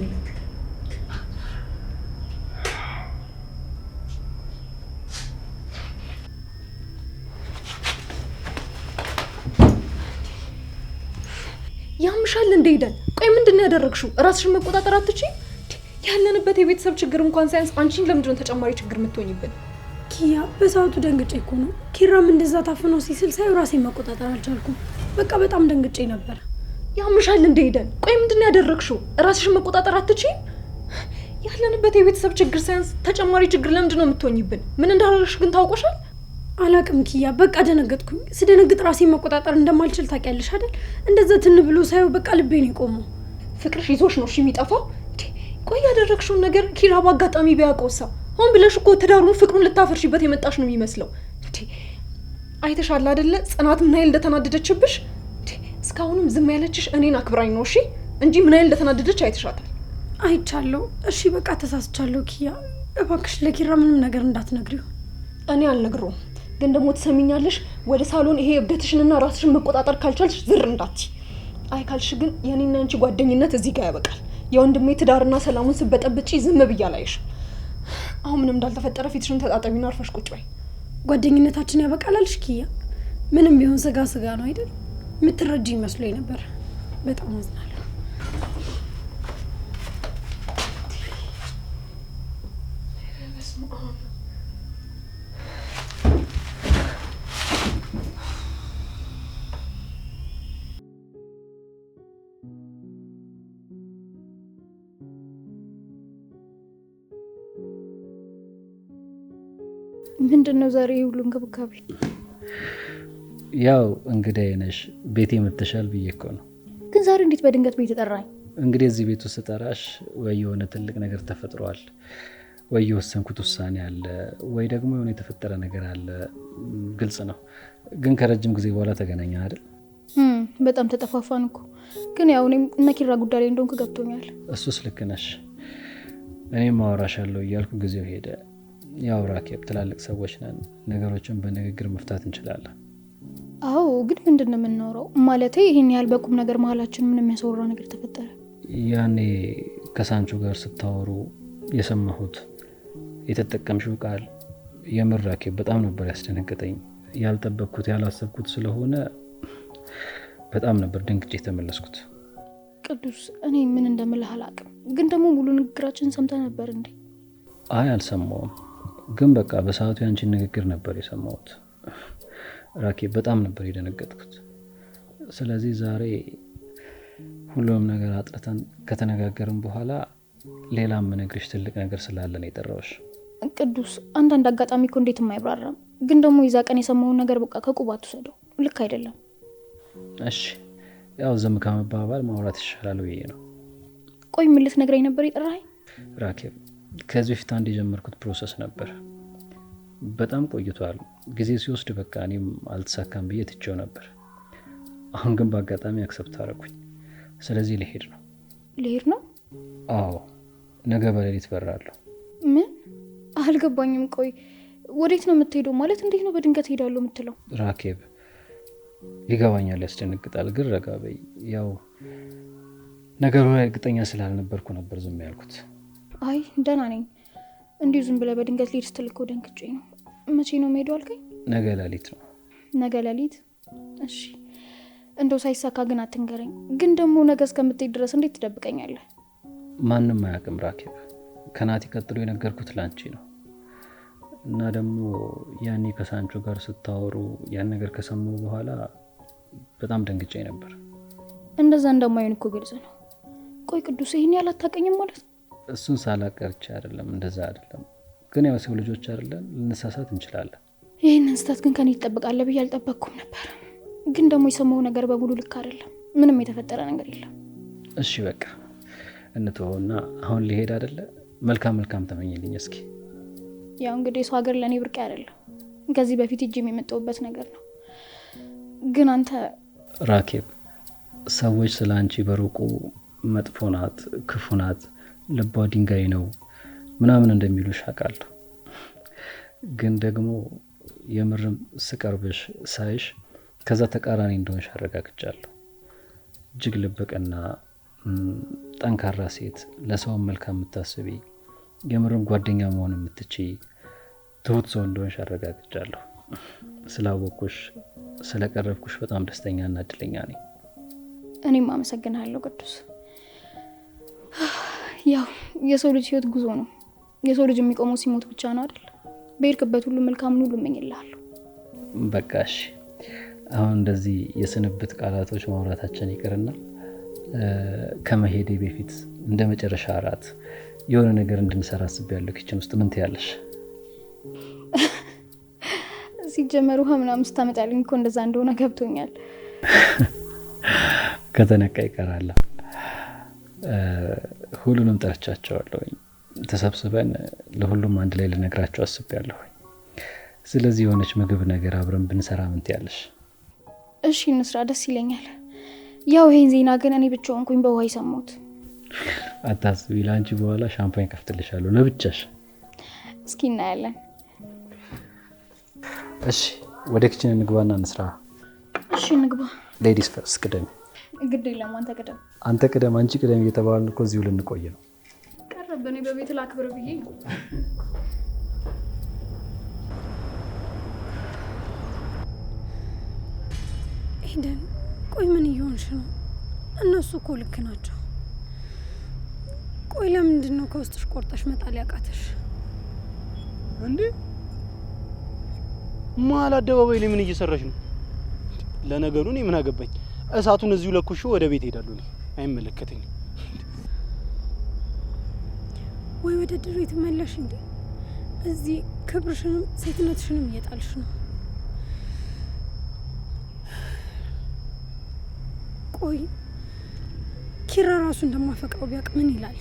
ያምሻል እንደ ሄደን። ቆይ ምንድን ነው ያደረግሽው? ራስሽን መቆጣጠር አትችይም? ያለንበት የቤተሰብ ችግር እንኳን ሳያንስ አንቺን ለምንድን ነው ተጨማሪ ችግር የምትሆኝብን? ኪያ በሰዓቱ ደንግጬ እኮ ነው። ኪራም እንደዛ ታፍኖ ሲስል ሳይው ራሴን መቆጣጠር አልቻልኩም። በቃ በጣም ደንግጬ ነበር። ያምሻል እንደ ሄደን። ቆይ ምንድን ነው ያደረግሽው? ራስሽን መቆጣጠር አትችይም? ያለንበት የቤተሰብ ችግር ሳያንስ ተጨማሪ ችግር ለምንድን ነው የምትሆኝብን? ምን እንዳደረግሽ ግን ታውቆሻል? አላቅም ኪያ፣ በቃ ደነገጥኩኝ። ስደነግጥ ራሴን መቆጣጠር እንደማልችል ታውቂያለሽ አይደል? እንደዛ ትን ብሎ ሳይው በቃ ልቤ ነው የቆመው። ፍቅርሽ ይዞሽ ነው እሺ የሚጠፋው? ቆይ ያደረግሽውን ነገር ኪራ በአጋጣሚ ቢያውቀውሳ? ሆን ብለሽ እኮ ትዳሩን ፍቅሩን ልታፈርሽበት የመጣሽ ነው የሚመስለው። አይተሻል አይደለ ጽናት ምን ያህል እንደተናደደችብሽ? እስካሁንም ዝም ያለችሽ እኔን አክብራኝ ነው እሺ እንጂ ምን ያህል እንደተናደደች አይተሻታል። አይቻለሁ። እሺ በቃ ተሳስቻለሁ ኪያ፣ እባክሽ ለኪራ ምንም ነገር እንዳትነግሪው። እኔ አልነግረውም፣ ግን ደግሞ ትሰሚኛለሽ፣ ወደ ሳሎን ይሄ እብደትሽንና ራስሽን መቆጣጠር ካልቻልሽ ዝር እንዳትይ። አይ ካልሽ ግን የኔና አንቺ ጓደኝነት እዚህ ጋር ያበቃል። የወንድሜ ትዳርና ሰላሙን ስበጠብጪ ዝም ብዬ አላይሽ። አሁን ምንም እንዳልተፈጠረ ፊትሽን ተጣጣቢና አርፈሽ ቁጭ በይ። ጓደኝነታችን ያበቃል አልሽ ኪያ? ምንም ቢሆን ስጋ ስጋ ነው አይደል? የምትረጂ መስሎኝ ነበር። በጣም አዝናለሁ። ምንድን ነው ዛሬ ሁሉ እንክብካቤ? ያው እንግዲህ ነሽ ቤቴ መተሻል ብዬ እኮ ነው። ግን ዛሬ እንዴት በድንገት ቤት ተጠራኝ? እንግዲህ እዚህ ቤት ውስጥ ጠራሽ ወይ የሆነ ትልቅ ነገር ተፈጥሯል፣ ወይ የወሰንኩት ውሳኔ አለ፣ ወይ ደግሞ የሆነ የተፈጠረ ነገር አለ። ግልጽ ነው። ግን ከረጅም ጊዜ በኋላ ተገናኘን አይደል? በጣም ተጠፋፋን እኮ። ግን ያው እኔም እነ ኪራ ጉዳይ ላይ እንደሆንክ ገብቶኛል። እሱስ ልክ ነሽ። እኔም አወራሻለሁ እያልኩ ጊዜው ሄደ። ያው ራኬብ ትላልቅ ሰዎች ነን፣ ነገሮችን በንግግር መፍታት እንችላለን። አዎ፣ ግን ምንድን ነው የምናወራው? ማለቴ ይህን ያህል በቁም ነገር መሀላችን ምን የሚያስወራ ነገር ተፈጠረ? ያኔ ከሳንቾ ጋር ስታወሩ የሰማሁት የተጠቀምሽው ቃል የምር ራኬብ በጣም ነበር ያስደነገጠኝ። ያልጠበቅኩት ያላሰብኩት ስለሆነ በጣም ነበር ደንግጬ የተመለስኩት። ቅዱስ፣ እኔ ምን እንደምልህ አላውቅም፣ ግን ደግሞ ሙሉ ንግግራችን ሰምተህ ነበር እንዴ? አይ አልሰማውም፣ ግን በቃ በሰዓቱ ያንቺን ንግግር ነበር የሰማሁት። ራኬብ በጣም ነበር የደነገጥኩት። ስለዚህ ዛሬ ሁሉም ነገር አጥርተን ከተነጋገርን በኋላ ሌላ የምነግርሽ ትልቅ ነገር ስላለ ነው የጠራሁሽ። ቅዱስ፣ አንዳንድ አጋጣሚ እኮ እንዴትም አይብራራም፣ ግን ደግሞ የዛ ቀን የሰማውን ነገር በቃ ከቁባት ውሰደው። ልክ አይደለም። እሺ፣ ያው ዝም ከመባባል ማውራት ይሻላል ብዬ ነው። ቆይ ምን ልትነግረኝ ነበር የጠራኸኝ? ራኬብ፣ ከዚህ በፊት አንድ የጀመርኩት ፕሮሰስ ነበር። በጣም ቆይቷል። ጊዜ ሲወስድ በቃ እኔም አልተሳካም ብዬ ትቼው ነበር። አሁን ግን በአጋጣሚ አክሰፕት አደረኩኝ። ስለዚህ ልሄድ ነው። ልሄድ ነው? አዎ፣ ነገ በሌሊት በራለሁ። ምን? አልገባኝም። ቆይ ወዴት ነው የምትሄደው? ማለት እንዴት ነው በድንገት ሄዳለሁ የምትለው? ራኬብ፣ ይገባኛል፣ ያስደነግጣል፣ ግን ረጋ በይ። ያው ነገሩ ላይ እርግጠኛ ስላልነበርኩ ነበር ዝም ያልኩት። አይ ደህና ነኝ። እንዲሁ ዝም ብለህ በድንገት ልሄድ ስትል እኮ ደንግጬ ነው። መቼ ነው የምሄደው አልከኝ? ነገ ሌሊት ነው። ነገ ሌሊት? እሺ፣ እንደው ሳይሳካ ግን አትንገረኝ። ግን ደግሞ ነገ እስከምትሄድ ድረስ እንዴት ትደብቀኛለህ? ማንም አያውቅም ራኬብ። ከናቲ ቀጥሎ የነገርኩት ላንቺ ነው። እና ደግሞ ያኔ ከሳንቾ ጋር ስታወሩ ያን ነገር ከሰማሁ በኋላ በጣም ደንግጬ ነበር። እንደዛ እንደማይሆን እኮ ግልጽ ነው። ቆይ ቅዱስ፣ ይሄን ያህል አታውቀኝም ማለት ነው? እሱን ሳላቀርቼ አይደለም፣ እንደዛ አይደለም። ግን ያው ሰው ልጆች አይደለን፣ ልንሳሳት እንችላለን። ይህንን ስህተት ግን ከኔ ይጠብቃለህ ብዬ አልጠበቅኩም ነበር። ግን ደግሞ የሰማው ነገር በሙሉ ልክ አይደለም። ምንም የተፈጠረ ነገር የለም። እሺ በቃ እንተወውና አሁን ሊሄድ አይደለ? መልካም መልካም ተመኝልኝ እስኪ። ያው እንግዲህ የሰው ሀገር ለእኔ ብርቅ አይደለም። ከዚህ በፊት እጅም የመጣሁበት ነገር ነው። ግን አንተ ራኬብ፣ ሰዎች ስለ አንቺ በሩቁ መጥፎ ናት፣ ክፉ ናት፣ ልቧ ድንጋይ ነው ምናምን እንደሚሉሽ አውቃለሁ። ግን ደግሞ የምርም ስቀርብሽ ሳይሽ ከዛ ተቃራኒ እንደሆንሽ አረጋግጫለሁ። እጅግ ልበቀና ጠንካራ ሴት፣ ለሰውም መልካም የምታስቢ፣ የምርም ጓደኛ መሆን የምትችይ ትሁት ሰው እንደሆንሽ አረጋግጫለሁ። ስላወቅኩሽ ስለቀረብኩሽ በጣም ደስተኛና እድለኛ ነኝ። እኔም አመሰግናለሁ ቅዱስ። ያው የሰው ልጅ ህይወት ጉዞ ነው። የሰው ልጅ የሚቆመው ሲሞት ብቻ ነው አይደል? በሄድክበት ሁሉ መልካም ሁሉ እመኝልሃለሁ። በቃ እሺ፣ አሁን እንደዚህ የስንብት ቃላቶች ማውራታችን ይቅርና ከመሄዴ በፊት እንደ መጨረሻ እራት የሆነ ነገር እንድንሰራ አስቤያለሁ። ኪችን ውስጥ ምን ትያለሽ? ሲጀመር ውሃ ምናምን ስታመጣልኝ እኮ እንደዛ እንደሆነ ገብቶኛል። ከተነቃ ይቀራል። ሁሉንም ጠርቻቸዋለሁኝ። ተሰብስበን ለሁሉም አንድ ላይ ልነግራቸው አስቤያለሁኝ። ስለዚህ የሆነች ምግብ ነገር አብረን ብንሰራ ምን ትያለሽ? እሺ እንስራ፣ ደስ ይለኛል። ያው ይሄን ዜና ግን እኔ ብቻ ሆንኩኝ በውሃ የሰማሁት። አታስቢ፣ ለአንቺ በኋላ ሻምፓኝ ከፍትልሻለሁ ለብቻሽ። እስኪ እናያለን። እሺ ወደ ኪችን እንግባና እንስራ። እሺ እንግባ። ሌዲስ ፈርስት። ቅደም። ግድ የለም አንተ ቅደም። አንተ ቅደም፣ አንቺ ቅደም እየተባልን እኮ እዚሁ ልንቆይ ነው። ቀረበኔ በቤት ላክብር ብዬ ነው። ሄደን ቆይ ምን እየሆንሽ ነው? እነሱ እኮ ልክ ናቸው። ቆይ ለምንድን ነው ከውስጥሽ ቆርጠሽ መጣል ያቃተሽ እንዴ? መሀል አደባባይ ላይ ምን እየሰራሽ ነው? ለነገሩ እኔ ምን አገባኝ? እሳቱን እዚሁ ለኩሽ ወደ ቤት ሄዳለሁ። እኔ አይመለከተኝም። ወይ ወደ ድሮ ትመለሽ እንዴ? እዚህ ክብርሽንም ሴትነትሽንም እየጣልሽ ነው። ቆይ ኪራ ራሱ እንደማፈቅረው ቢያውቅ ምን ይላል?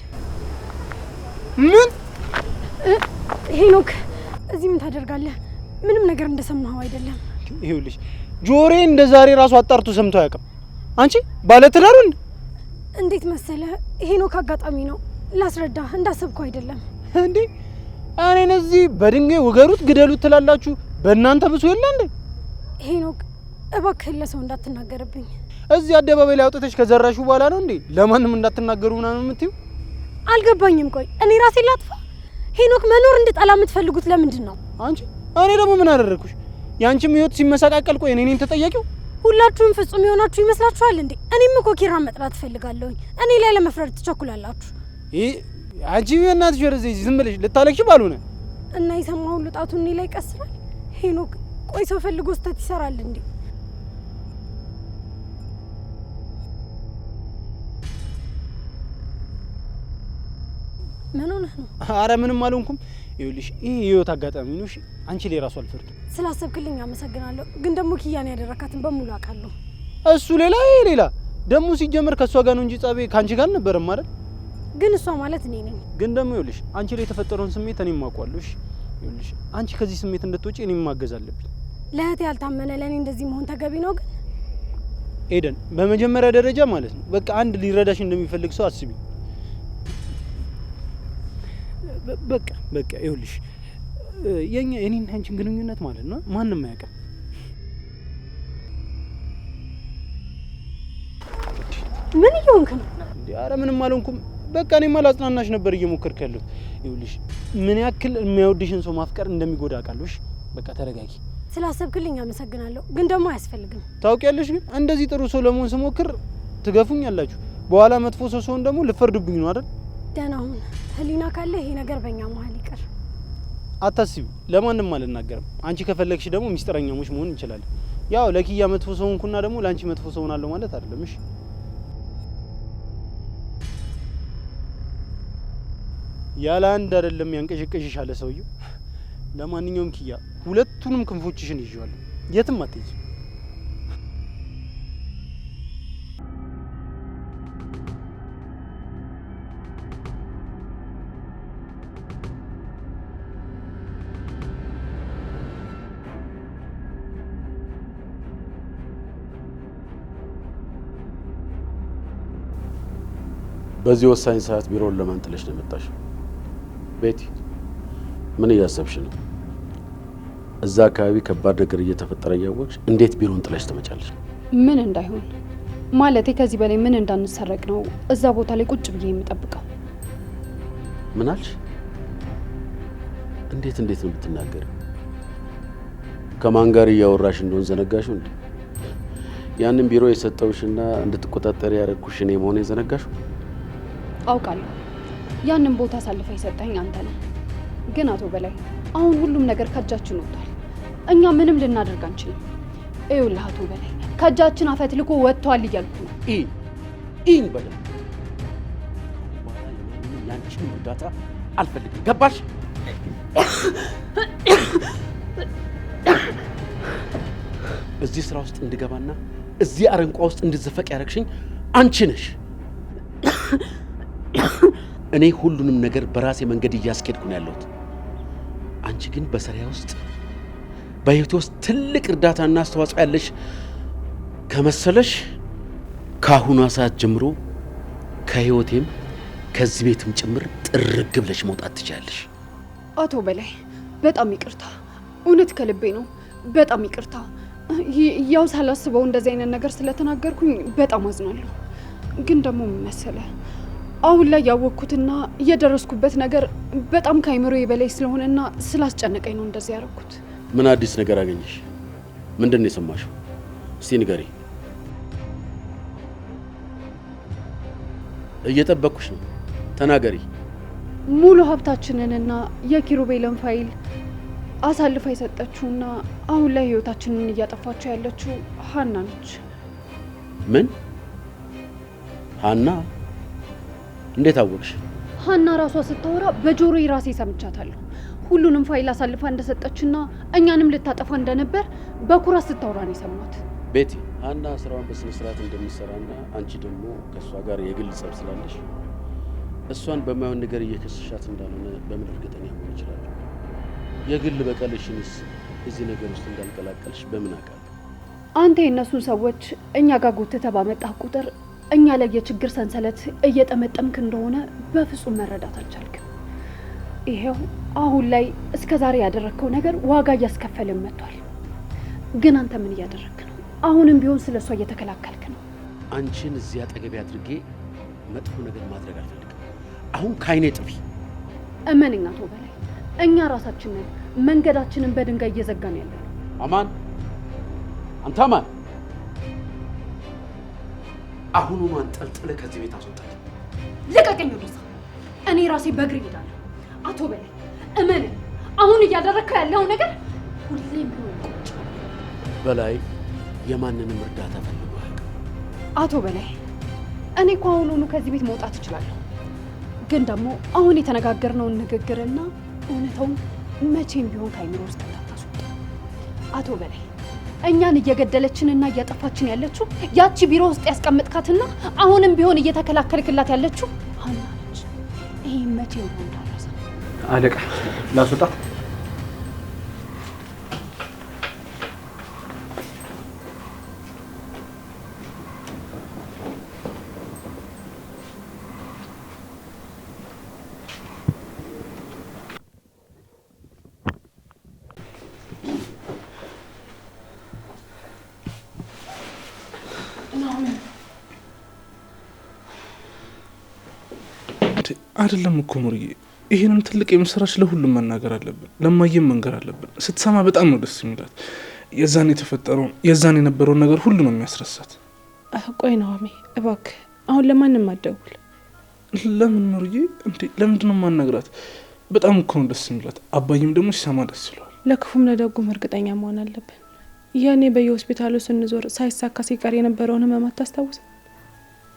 ምን? ሄኖክ እዚህ ምን ታደርጋለህ? ምንም ነገር እንደሰማኸው አይደለም። ይኸውልሽ ጆሮዬ እንደ ዛሬ ራሱ አጣርቶ ሰምቶ አያውቅም። አንቺ ባለ ትዳር ነሽ? እንዴት መሰለህ ሄኖክ አጋጣሚ ነው። ላስረዳህ፣ እንዳሰብከው አይደለም። እንዴ እኔን እዚህ በድንጋይ ውገሩት ግደሉት ትላላችሁ። በእናንተ ብሶ የለ እንዴ? ሄኖክ እባክህ ለሰው እንዳትናገርብኝ። እዚህ አደባባይ ላይ አውጥተሽ ከዘራሹ በኋላ ነው እንዴ ለማንም እንዳትናገሩ ምናምን የምትይው? አልገባኝም። ቆይ እኔ ራሴ ላጥፋ? ሄኖክ መኖር እንድጠላ የምትፈልጉት ለምንድን ነው? አንቺ እኔ ደግሞ ምን አደረኩሽ? ያንቺም ህይወት ሲመሰቃቀል ቆይ እኔ ነኝ ተጠያቂው? ሁላችሁም ፍጹም የሆናችሁ ይመስላችኋል እንዴ? እኔም እኮ ኪራን መጥላት እፈልጋለሁኝ። እኔ ላይ ለመፍረድ ትቸኩላላችሁ። አንቺ በእናትሽ ወደዚህ ዝም ብለሽ ልታለቅሽ ባልሆነ እና የሰማው ሁሉ ጣቱ እኔ ላይ ቀስራል። ሄኖክ ቆይ ሰው ፈልጎ ስህተት ይሰራል እንዴ? ምን ሆነህ ነው? አረ ምንም አልሆንኩም። ይኸውልሽ ይሄ የህይወት አጋጣሚ ነው። እሺ አንቺ ላይ ራሱ አልፈርድም። ስላሰብክልኝ አመሰግናለሁ። ግን ደግሞ ኪያን ያደረካትን በሙሉ አውቃለሁ። እሱ ሌላ ይሄ ሌላ። ደግሞ ሲጀመር ከሷ ጋር ነው እንጂ ጸቤ ካንቺ ጋር አልነበረም አይደል? ግን እሷ ማለት እኔ ነኝ። ግን ደግሞ ይኸውልሽ አንቺ ላይ የተፈጠረውን ስሜት እኔም አውቀዋለሁ። እሺ ይኸውልሽ አንቺ ከዚህ ስሜት እንድትወጪ እኔም ማገዝ አለብኝ። ለእህቴ ያልታመነ ለእኔ እንደዚህ መሆን ተገቢ ነው? ግን ኤደን በመጀመሪያ ደረጃ ማለት ነው በቃ አንድ ሊረዳሽ እንደሚፈልግ ሰው አስቢ። በቃ ይኸውልሽ የኔና አንቺን ግንኙነት ማለት ነው ማንም አያውቅም። ምን እየሆንክ ነው? ኧረ ምንም አልሆንኩም። በቃ እኔማ ላጽናናሽ ነበር እየሞከርኩ ያለሁት። ይኸውልሽ ምን ያክል የሚያወድሽን ሰው ማፍቀር እንደሚጎዳ አውቃለሁ። እሺ በቃ ተረጋጊ። ስላሰብክልኝ አመሰግናለሁ። ግን ደግሞ አያስፈልግም። ታውቂያለሽ፣ ግን እንደዚህ ጥሩ ሰው ለመሆን ስሞክር ትገፉኛላችሁ። በኋላ መጥፎ ሰው ሰውን ደግሞ ልፈርዱብኝ ነው አይደል? ደህና ሁን። ህሊና ካለ ይሄ ነገር በእኛ መሀል ይቀር። አታስቢ፣ ለማንም አልናገርም። አንቺ ከፈለግሽ ደግሞ ሚስጥረኛሞች መሆን እንችላለን። ያው ለኪያ መጥፎ ሰው ሆንኩና ደግሞ ለአንቺ መጥፎ ሰው ሆናለሁ ማለት አይደለም። እሺ ያለ አንድ አይደለም ያንቀሽቀሽሽ አለ ሰውየው። ለማንኛውም ኪያ ሁለቱንም ክንፎችሽን ይዤዋለሁ፣ የትም አትሄጂ። በዚህ ወሳኝ ሰዓት ቢሮውን ለማን ጥለሽ ነው የመጣሽው? ቤቲ ምን እያሰብሽ ነው? እዛ አካባቢ ከባድ ነገር እየተፈጠረ እያወቅሽ እንዴት ቢሮውን ጥለሽ ትመጫለሽ? ምን እንዳይሆን ማለቴ ከዚህ በላይ ምን እንዳንሰረቅ ነው እዛ ቦታ ላይ ቁጭ ብዬ የምጠብቀው። ምን አልሽ? እንዴት ነው የምትናገሪው? ከማን ጋር እያወራሽ እንደሆን ዘነጋሽው እንዴ? ያንን ቢሮ የሰጠውሽና እንድትቆጣጠሪ ያደረኩሽ እኔ መሆኔን ዘነጋሽው? አውቃለሁ ያንን ቦታ አሳልፈ የሰጠኝ አንተ ነህ። ግን አቶ በላይ አሁን ሁሉም ነገር ከእጃችን ወጥቷል። እኛ ምንም ልናደርግ አንችልም። ይኸውልህ አቶ በላይ ከእጃችን አፈትልኮ ወጥቷል እያልኩ ነው። ኢን በደንብ ያንቺን እርዳታ አልፈልግም። ገባሽ? እዚህ ስራ ውስጥ እንድገባና እዚህ አረንቋ ውስጥ እንድዘፈቅ ያደረግሽኝ አንቺ ነሽ። እኔ ሁሉንም ነገር በራሴ መንገድ እያስኬድኩ ነው ያለሁት። አንቺ ግን በስራዬ ውስጥ በህይወቴ ውስጥ ትልቅ እርዳታና አስተዋጽኦ ያለሽ ከመሰለሽ ከአሁኗ ሰዓት ጀምሮ ከህይወቴም ከዚህ ቤትም ጭምር ጥርግ ብለሽ መውጣት ትችያለሽ። አቶ በላይ በጣም ይቅርታ፣ እውነት ከልቤ ነው። በጣም ይቅርታ። ያው ሳላስበው እንደዚህ አይነት ነገር ስለተናገርኩኝ በጣም አዝናለሁ። ግን ደግሞ ምን መሰለህ አሁን ላይ ያወቅኩትና እየደረስኩበት ነገር በጣም ከአይምሮዬ በላይ ስለሆነና ስላስጨነቀኝ ነው እንደዚህ ያደረኩት። ምን አዲስ ነገር አገኘሽ? ምንድን ነው የሰማሽው? እስቲ ንገሪ። እየጠበቅኩሽ ነው፣ ተናገሪ። ሙሉ ሀብታችንንና የኪሩቤልን ፋይል አሳልፋ የሰጠችውና አሁን ላይ ህይወታችንን እያጠፋችው ያለችው ሀና ነች። ምን? ሀና? እንዴት አወቅሽ? ሀና ራሷ ስታወራ በጆሮዬ ራሴ ሰምቻታለሁ። ሁሉንም ፋይል አሳልፋ እንደሰጠችና እኛንም ልታጠፋ እንደነበር በኩራት ስታወራ ነው የሰማት። ቤቲ፣ ሀና ስራዋን በስነ ስርዓት እንደምትሰራና አንቺ ደግሞ ከእሷ ጋር የግል ጸብ ስላለሽ እሷን በማይሆን ነገር እየከሰሻት እንዳልሆነ በምን እርግጠኛ መሆን ይችላል? የግል በቀልሽንስ እዚህ ነገር ውስጥ እንዳልቀላቀልሽ በምን አውቃለሁ? አንተ የእነሱን ሰዎች እኛ ጋር ጎትተህ ባመጣህ ቁጥር እኛ ላይ የችግር ሰንሰለት እየጠመጠምክ እንደሆነ በፍጹም መረዳት አልቻልክም። ይሄው አሁን ላይ እስከ ዛሬ ያደረግከው ነገር ዋጋ እያስከፈልን መጥቷል። ግን አንተ ምን እያደረግክ ነው? አሁንም ቢሆን ስለሷ እየተከላከልክ ነው። አንቺን እዚህ አጠገቤ አድርጌ መጥፎ ነገር ማድረግ አልፈልግም። አሁን ከዓይኔ ጥፊ። እመነኝ አቶ በላይ፣ እኛ ራሳችንን መንገዳችንን በድንጋይ እየዘጋን ያለ። አማን፣ አንተ አማን፣ አሁኑኑ አንጠልጥለህ ከዚህ ቤት አስወጣኝ። ልቀቀኝ ወደዛ። እኔ ራሴ በእግሬ እሄዳለሁ። አቶ በላይ እመነኝ፣ አሁን እያደረግከው ያለው ነገር ሁሌም ቢሆን ቁጭ በላይ የማንንም እርዳታ ፈልጎ አያውቅም። አቶ በላይ እኔ እኮ አሁኑኑ ከዚህ ቤት መውጣት እችላለሁ። ግን ደግሞ አሁን የተነጋገርነውን ንግግርና እውነታውን መቼም ቢሆን ከአይምሮ ውስጥ እንዳታስወጣ። አቶ በላይ እኛን እየገደለችንና እያጠፋችን ያለችው ያቺ ቢሮ ውስጥ ያስቀምጥካትና አሁንም ቢሆን እየተከላከልክላት ያለችው ሀና ነች። ይሄ መቼም ቢሆን እንዳትረሳ። አለቃ ላስወጣት? አይደለም እኮ ሙርዬ፣ ይሄንን ትልቅ የምስራች ለሁሉም መናገር አለብን፣ ለማየም መንገር አለብን። ስትሰማ በጣም ነው ደስ የሚላት። የዛን የተፈጠረውን የዛን የነበረውን ነገር ሁሉ ነው የሚያስረሳት። ቆይ ናሆሜ እባክህ አሁን ለማንም አትደውል። ለምን ሙርዬ? እንዴ ለምንድን ነው የማናግራት? በጣም እኮ ነው ደስ የሚላት። አባይም ደግሞ ሲሰማ ደስ ይለዋል። ለክፉም ለደጉም እርግጠኛ መሆን አለብን። ያኔ በየሆስፒታሉ ስንዞር ሳይሳካ ሲቀር የነበረውን ህመም አታስታውስም?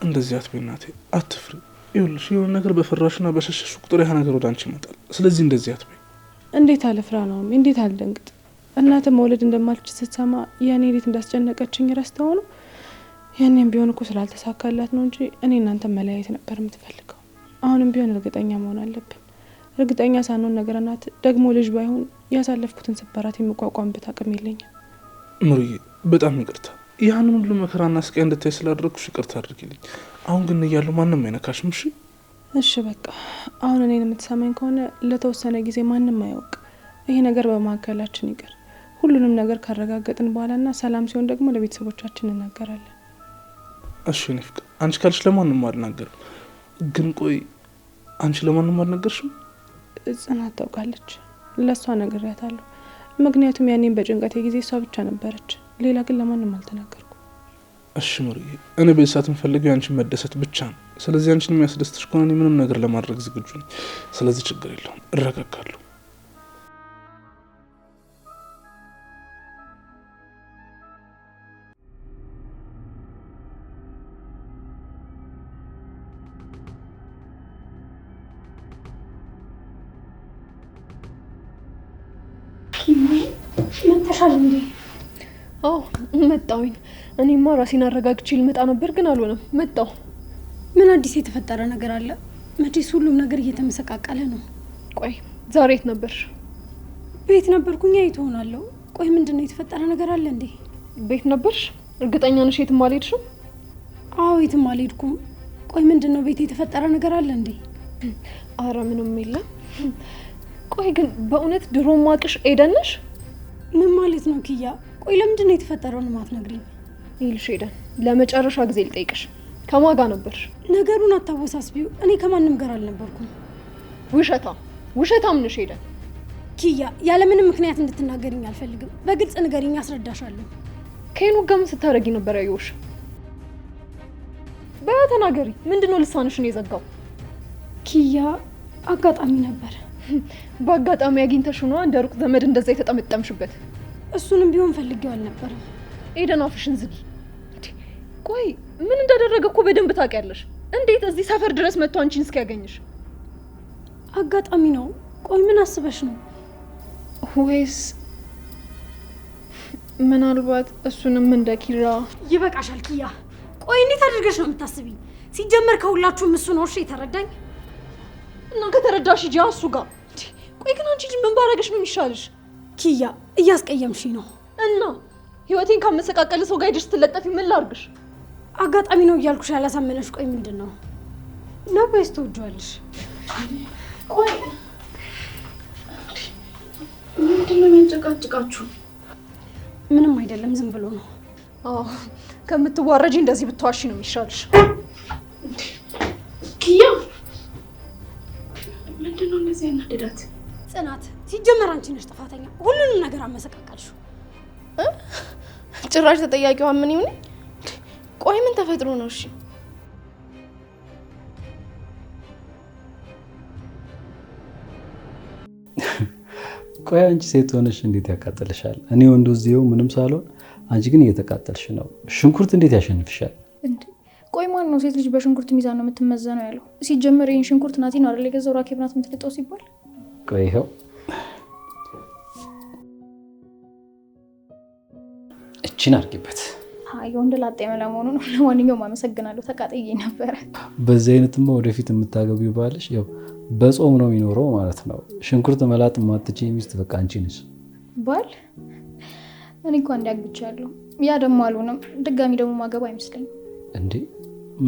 እንደዚህ አትበይ እናቴ፣ አትፍሪ። ይኸውልሽ የሆነ ነገር በፈራሽና በሸሸሽ ቁጥር ያ ነገር ወደ አንቺ ይመጣል። ስለዚህ እንደዚህ አትበይ። እንዴት አልፍራ ነው? እንዴት አልደንግጥ? እናተ መውለድ እንደማልችል ስትሰማ ያኔ እንዴት እንዳስጨነቀችኝ ረስተው ነው? ያኔም ቢሆን እኮ ስላልተሳካላት ነው እንጂ እኔ እናንተ መለያየት ነበር የምትፈልገው። አሁንም ቢሆን እርግጠኛ መሆን አለብን። እርግጠኛ ሳንሆን ነገር እናት ደግሞ ልጅ ባይሆን ያሳለፍኩትን ስባራት የመቋቋምበት አቅም የለኝም። ምሩዬ በጣም ይቅርታ። ያንን ሁሉ መከራና ስቃይ እንድታይ ስላደረግኩሽ ይቅርታ አድርጊልኝ። አሁን ግን እያለሁ ማንም አይነካሽም። እሺ እሺ በቃ አሁን እኔን የምትሰማኝ ከሆነ ለተወሰነ ጊዜ ማንም አያውቅ። ይሄ ነገር በመካከላችን ይቅር። ሁሉንም ነገር ካረጋገጥን በኋላና ሰላም ሲሆን ደግሞ ለቤተሰቦቻችን እናገራለን። እሺ እኔ ፍቅር፣ አንቺ ካልሽ ለማንም አልናገርም። ግን ቆይ አንቺ ለማንም አልነገርሽም? ጽናት ታውቃለች። ለእሷ ነግሬያታለሁ። ምክንያቱም ያኔም በጭንቀቴ ጊዜ እሷ ብቻ ነበረች። ሌላ ግን ለማንም አልተናገርኩም። እሺ ምሩዬ፣ እኔ በዚህ ሰዓት የምፈልገው የአንቺን መደሰት ብቻ ነው። ስለዚህ አንቺን የሚያስደስትሽ ከሆነ እኔ ምንም ነገር ለማድረግ ዝግጁ ነኝ። ስለዚህ ችግር የለውም፣ እረጋጋለሁ። መተሻል እንዴ? አዎ መጣሁኝ። እኔማ ራሴን አረጋግቼ ልመጣ ነበር ግን አልሆነም። መጣሁ። ምን አዲስ የተፈጠረ ነገር አለ? መቼስ ሁሉም ነገር እየተመሰቃቀለ ነው። ቆይ ዛሬ የት ነበርሽ? ቤት ነበርኩኝ። የት ሆናለሁ? ቆይ ምንድን ነው የተፈጠረ ነገር አለ እንዴ? ቤት ነበርሽ? እርግጠኛ ነሽ የትም አልሄድሽም? አዎ የትም አልሄድኩም። ቆይ ምንድን ነው ቤት የተፈጠረ ነገር አለ እንዴ? አረ ምንም የለም። ቆይ ግን በእውነት ድሮ ማቅሽ ኤደን ነሽ? ምን ማለት ነው ኪያ? ቆይ ለምንድን ነው የተፈጠረውን ማትነግሪኝ? ይልሽ ኤደን፣ ለመጨረሻ ጊዜ ልጠይቅሽ፣ ከማን ጋር ነበርሽ? ነገሩን አታወሳስቢው። እኔ ከማንም ጋር አልነበርኩም። ውሸታም ነሽ ኤደን። ኪያ ያለምንም ምክንያት እንድትናገሪኝ አልፈልግም። በግልጽ ንገሪኝ፣ አስረዳሻለሁ። ከሄኑ ጋር ምን ስታደርጊ ነበር ያየሁሽ? በተናገሪ። ምንድነው ልሳንሽን የዘጋው? ኪያ አጋጣሚ ነበር። በአጋጣሚ አግኝተሽ ነው እንደ ሩቅ ዘመድ እንደዛ የተጠመጠምሽበት? እሱንም ቢሆን ፈልጌው አልነበረም። ኤደን አፍሽን ዝጊ። ቆይ ምን እንዳደረገ እኮ በደንብ ታውቂያለሽ። እንዴት እዚህ ሰፈር ድረስ መጥቶ አንቺን እስኪያገኝሽ? አጋጣሚ ነው። ቆይ ምን አስበሽ ነው? ወይስ ምናልባት እሱንም እንደ ኪራ? ይበቃሻል ኪያ። ቆይ እንዴት አድርገሽ ነው የምታስቢኝ? ሲጀመር ከሁላችሁም እሱ ነው እሺ የተረዳኝ። እና ከተረዳሽ ሂጂ እሱ ጋር። ቆይ ግን አንቺ ምን ባረገሽ ነው የሚሻልሽ? ኪያ እያስቀየምሽ ነው። እና ህይወቴን ካመሰቃቀለ ሰው ጋር ሄደሽ ስትለጠፊ ምን ላርግሽ? አጋጣሚ ነው እያልኩሽ ያላሳመነሽ። ቆይ ምንድን ነው ነው ወይስ ትወጂዋለሽ? ቆይ ምንድን ነው የሚያጨቃጭቃችሁ? ምንም አይደለም፣ ዝም ብሎ ነው። ከምትዋረጂ እንደዚህ ብትዋሺ ነው የሚሻልሽ። ኪያ ምንድን ነው እንደዚህ ያናደዳት? ጽናት፣ ሲጀመር አንቺ ነሽ ጥፋተኛ። ሁሉንም ነገር አመሰቃቀልሽው። ጭራሽ ተጠያቂዋ ምን ይሁን? ቆይ ምን ተፈጥሮ ነው? እሺ ቆይ አንቺ ሴት ሆነሽ እንዴት ያቃጥልሻል? እኔ ወንዱ እዚሁ ምንም ሳልሆን አንቺ ግን እየተቃጠልሽ ነው። ሽንኩርት እንዴት ያሸንፍሻል? እንዴ ቆይ ማን ነው ሴት ልጅ በሽንኩርት ሚዛን ነው የምትመዘነው ያለው? ሲጀመር ይሄን ሽንኩርት ናቲ ነው አይደል የገዛው? ራኬብ ናት የምትልጠው ሲባል ቆይ ይኸው እቺን አድርጊበት። አይ ወንድ ላጤ መለመሆኑ ነው። ለማንኛውም አመሰግናለሁ፣ ተቃጥዬ ነበረ። በዚህ አይነትማ ወደፊት የምታገቢው ባልሽ ያው በጾም ነው የሚኖረው ማለት ነው። ሽንኩርት መላጥ ማትችይ ሚስት በቃ አንቺ ነሽ። ባል እኔ እኮ አንዴ አግብቻለሁ። ያ ደግሞ አልሆነም። ድጋሚ ደግሞ ማገባ አይመስለኝም። እንዴ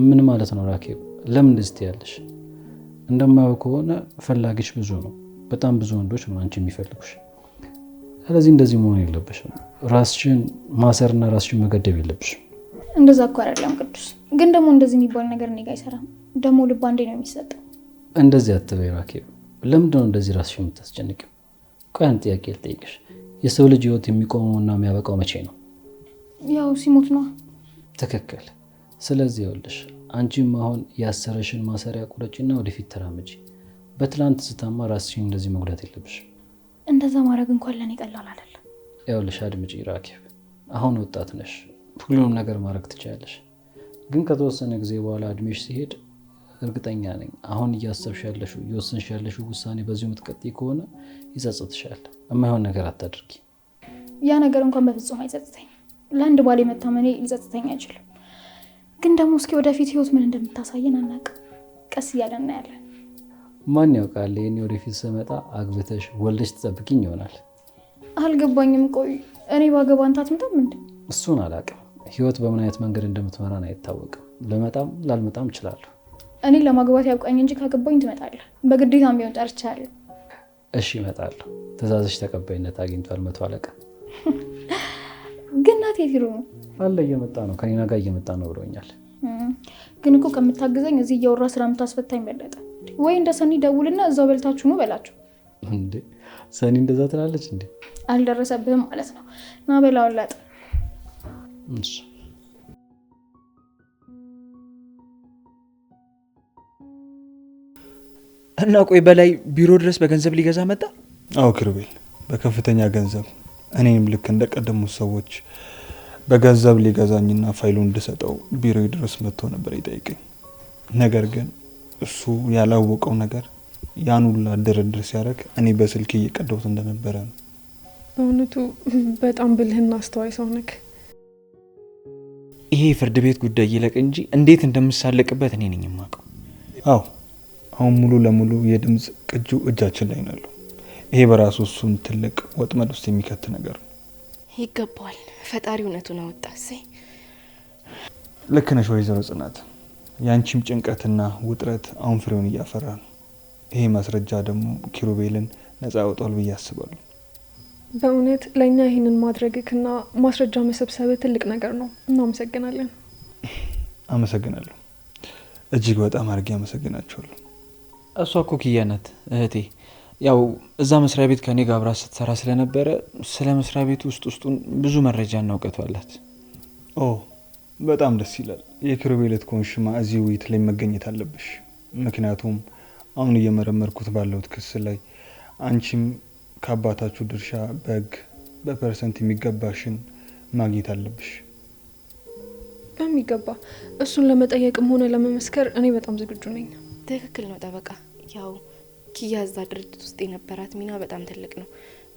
ምን ማለት ነው ራኬብ? ለምን እንደዚህ ትያለሽ? እንደማያው ከሆነ ፈላጊሽ ብዙ ነው። በጣም ብዙ ወንዶች ነው አንቺ የሚፈልጉሽ። ስለዚህ እንደዚህ መሆን የለብሽም። ራስሽን ማሰርና ራስሽን መገደብ የለብሽም። እንደዛ እኮ አይደለም ቅዱስ። ግን ደግሞ እንደዚህ የሚባል ነገር እኔ ጋ አይሰራም። ደግሞ ልብ አንዴ ነው የሚሰጠው። እንደዚህ አትበይ ራኬብ። ለምንድን ነው እንደዚህ ራስሽን የምታስጨንቂው? ቆይ አንድ ጥያቄ ልጠይቅሽ። የሰው ልጅ ህይወት የሚቆመውና የሚያበቃው መቼ ነው? ያው ሲሞት ነው። ትክክል። ስለዚህ ይኸውልሽ አንቺም አሁን ያሰረሽን ማሰሪያ ቁረጪና ወደፊት ተራመጂ። በትላንት ስታማ ራስሽን እንደዚህ መጉዳት የለብሽም። እንደዛ ማድረግ እንኳን ለኔ ቀላል አይደለም። ይኸውልሽ አድምጪ ራኬብ፣ አሁን ወጣት ነሽ፣ ሁሉንም ነገር ማድረግ ትችያለሽ። ግን ከተወሰነ ጊዜ በኋላ እድሜሽ ሲሄድ እርግጠኛ ነኝ አሁን እያሰብሽ ያለሽው እየወሰንሽ ያለሽው ውሳኔ በዚሁ የምትቀጥይ ከሆነ ይጸጽትሻል። የማይሆን ነገር አታድርጊ። ያ ነገር እንኳን በፍጹም አይጸጽተኝ። ለአንድ ባል መታመኔ ሊጸጽተኝ አይችልም። ግን ደግሞ እስኪ ወደፊት ህይወት ምን እንደምታሳየን አናውቅም። ቀስ እያለን እናያለን። ማን ያውቃል? ይሄኔ ወደፊት ስመጣ አግብተሽ ወልደሽ ትጠብቂኝ ይሆናል። አልገባኝም። ቆይ እኔ ባገባ አንተ አትመጣም እንዴ? እሱን አላውቅም። ህይወት በምን አይነት መንገድ እንደምትመራን አይታወቅም። ልመጣም ላልመጣም እችላለሁ። እኔ ለማግባት ያውቃኝ እንጂ ካገባኝ ትመጣለህ። በግዴታም ቢሆን ጠርቻለሁ። እሺ እመጣለሁ። ትእዛዝሽ ተቀባይነት አግኝቷል መቶ አለቃ። ግን ናት የት ሄዶ ነው? አለ እየመጣ ነው፣ ከኔና ጋር እየመጣ ነው ብሎኛል። ግን እኮ ከምታግዘኝ እዚህ እያወራ ስራ የምታስፈታኝ በለጠ። ወይ እንደ ሰኒ ደውልና እዛው በልታችሁ ነው በላቸው። እንዴ ሰኒ እንደዛ ትላለች እንዴ? አልደረሰብህም ማለት ነው። ና በላውን ላጥ። እሺ እና ቆይ በላይ ቢሮ ድረስ በገንዘብ ሊገዛ መጣ? አዎ ኪሩቤል፣ በከፍተኛ ገንዘብ። እኔም ልክ እንደቀደሙት ሰዎች በገንዘብ ሊገዛኝና ፋይሉን እንድሰጠው ቢሮ ድረስ መጥቶ ነበር ይጠይቀኝ። ነገር ግን እሱ ያላወቀው ነገር ያን ሁላ ድርድር ሲያደርግ እኔ በስልክ እየቀደውት እንደነበረ ነው። በእውነቱ በጣም ብልህና አስተዋይ ሰው ነክ። ይሄ ፍርድ ቤት ጉዳይ ይለቅ እንጂ እንዴት እንደምሳለቅበት እኔ ነኝ የማውቀው። አዎ አሁን ሙሉ ለሙሉ የድምፅ ቅጁ እጃችን ላይ ነው ያለው። ይሄ በራሱ እሱን ትልቅ ወጥመድ ውስጥ የሚከት ነገር ነው። ይገባዋል። ፈጣሪ እውነቱን አወጣ። ልክ ነሽ ወይዘሮ ጽናት። ያንቺም ጭንቀትና ውጥረት አሁን ፍሬውን እያፈራ ነው። ይሄ ማስረጃ ደግሞ ኪሩቤልን ነፃ ያወጣል ብዬ አስባለሁ። በእውነት ለእኛ ይህንን ማድረግክና ማስረጃ መሰብሰብ ትልቅ ነገር ነው። እናመሰግናለን። አመሰግናለሁ። እጅግ በጣም አድርጌ አመሰግናቸዋለሁ። እሷ እኮ ኪያ ናት እህቴ። ያው እዛ መስሪያ ቤት ከኔ ጋር አብራ ስትሰራ ስለነበረ ስለ መስሪያ ቤቱ ውስጡን ብዙ መረጃና እውቀቱ አላት። ኦ በጣም ደስ ይላል። የኪሩቤል ኮንሽማ እዚህ ውይይት ላይ መገኘት አለብሽ። ምክንያቱም አሁን እየመረመርኩት ባለሁት ክስ ላይ አንቺም ከአባታችሁ ድርሻ በፐርሰንት የሚገባሽን ማግኘት አለብሽ። በሚገባ እሱን ለመጠየቅም ሆነ ለመመስከር እኔ በጣም ዝግጁ ነኝ። ትክክል ነው ጠበቃ። ያው ኪያ እዛ ድርጅት ውስጥ የነበራት ሚና በጣም ትልቅ ነው።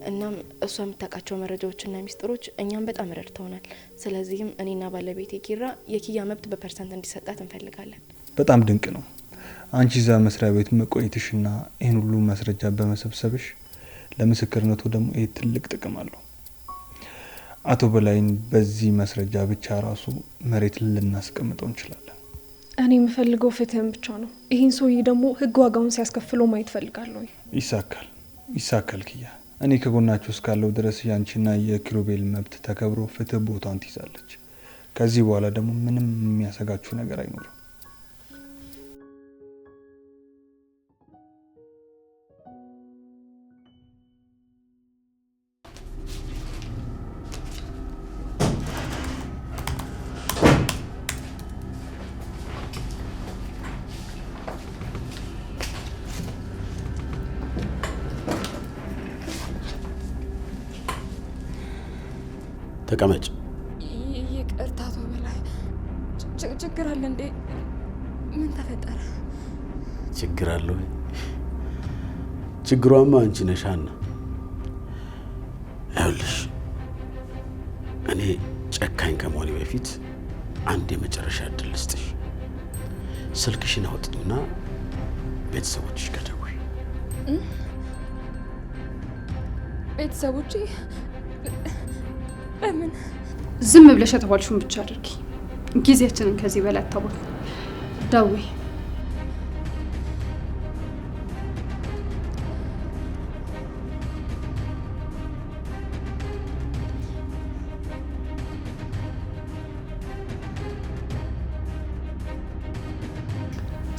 እናም እሷ የምታውቃቸው መረጃዎችና ሚስጥሮች እኛም በጣም ረድተውናል። ስለዚህም እኔና ባለቤቴ ኪራ የኪያ መብት በፐርሰንት እንዲሰጣት እንፈልጋለን። በጣም ድንቅ ነው። አንቺ እዛ መስሪያ ቤት መቆየትሽና ይህን ሁሉ ማስረጃ በመሰብሰብሽ ለምስክርነቱ ደግሞ ይህ ትልቅ ጥቅም አለው። አቶ በላይን በዚህ ማስረጃ ብቻ ራሱ መሬት ልናስቀምጠው እንችላለን። እኔ የምፈልገው ፍትህን ብቻ ነው። ይህን ሰውዬ ደግሞ ህግ ዋጋውን ሲያስከፍለው ማየት ፈልጋለሁ። ይሳካል ኪያ። እኔ ከጎናችሁ እስካለው ድረስ ያንቺና የኪሩቤል መብት ተከብሮ ፍትህ ቦታን ትይዛለች። ከዚህ በኋላ ደግሞ ምንም የሚያሰጋችሁ ነገር አይኖርም። ተቀመጭ። ይቅርታ አቶ በላይ፣ ችግር አለ እንዴ? ምን ተፈጠረ? ችግር አለ ወይ? ችግሯማ አንቺ ነሽ ሀና። ይኸውልሽ እኔ ጨካኝ ከመሆኔ በፊት አንድ የመጨረሻ እድል ልስጥሽ። ስልክሽን አውጥና ቤተሰቦችሽ ጋር ደውይ። ቤተሰቦቼ? ለምን? ዝም ብለሽ የተባልሽውን ብቻ አድርጊ። ጊዜያችንን ከዚህ በላይ አታባል። ደውይ።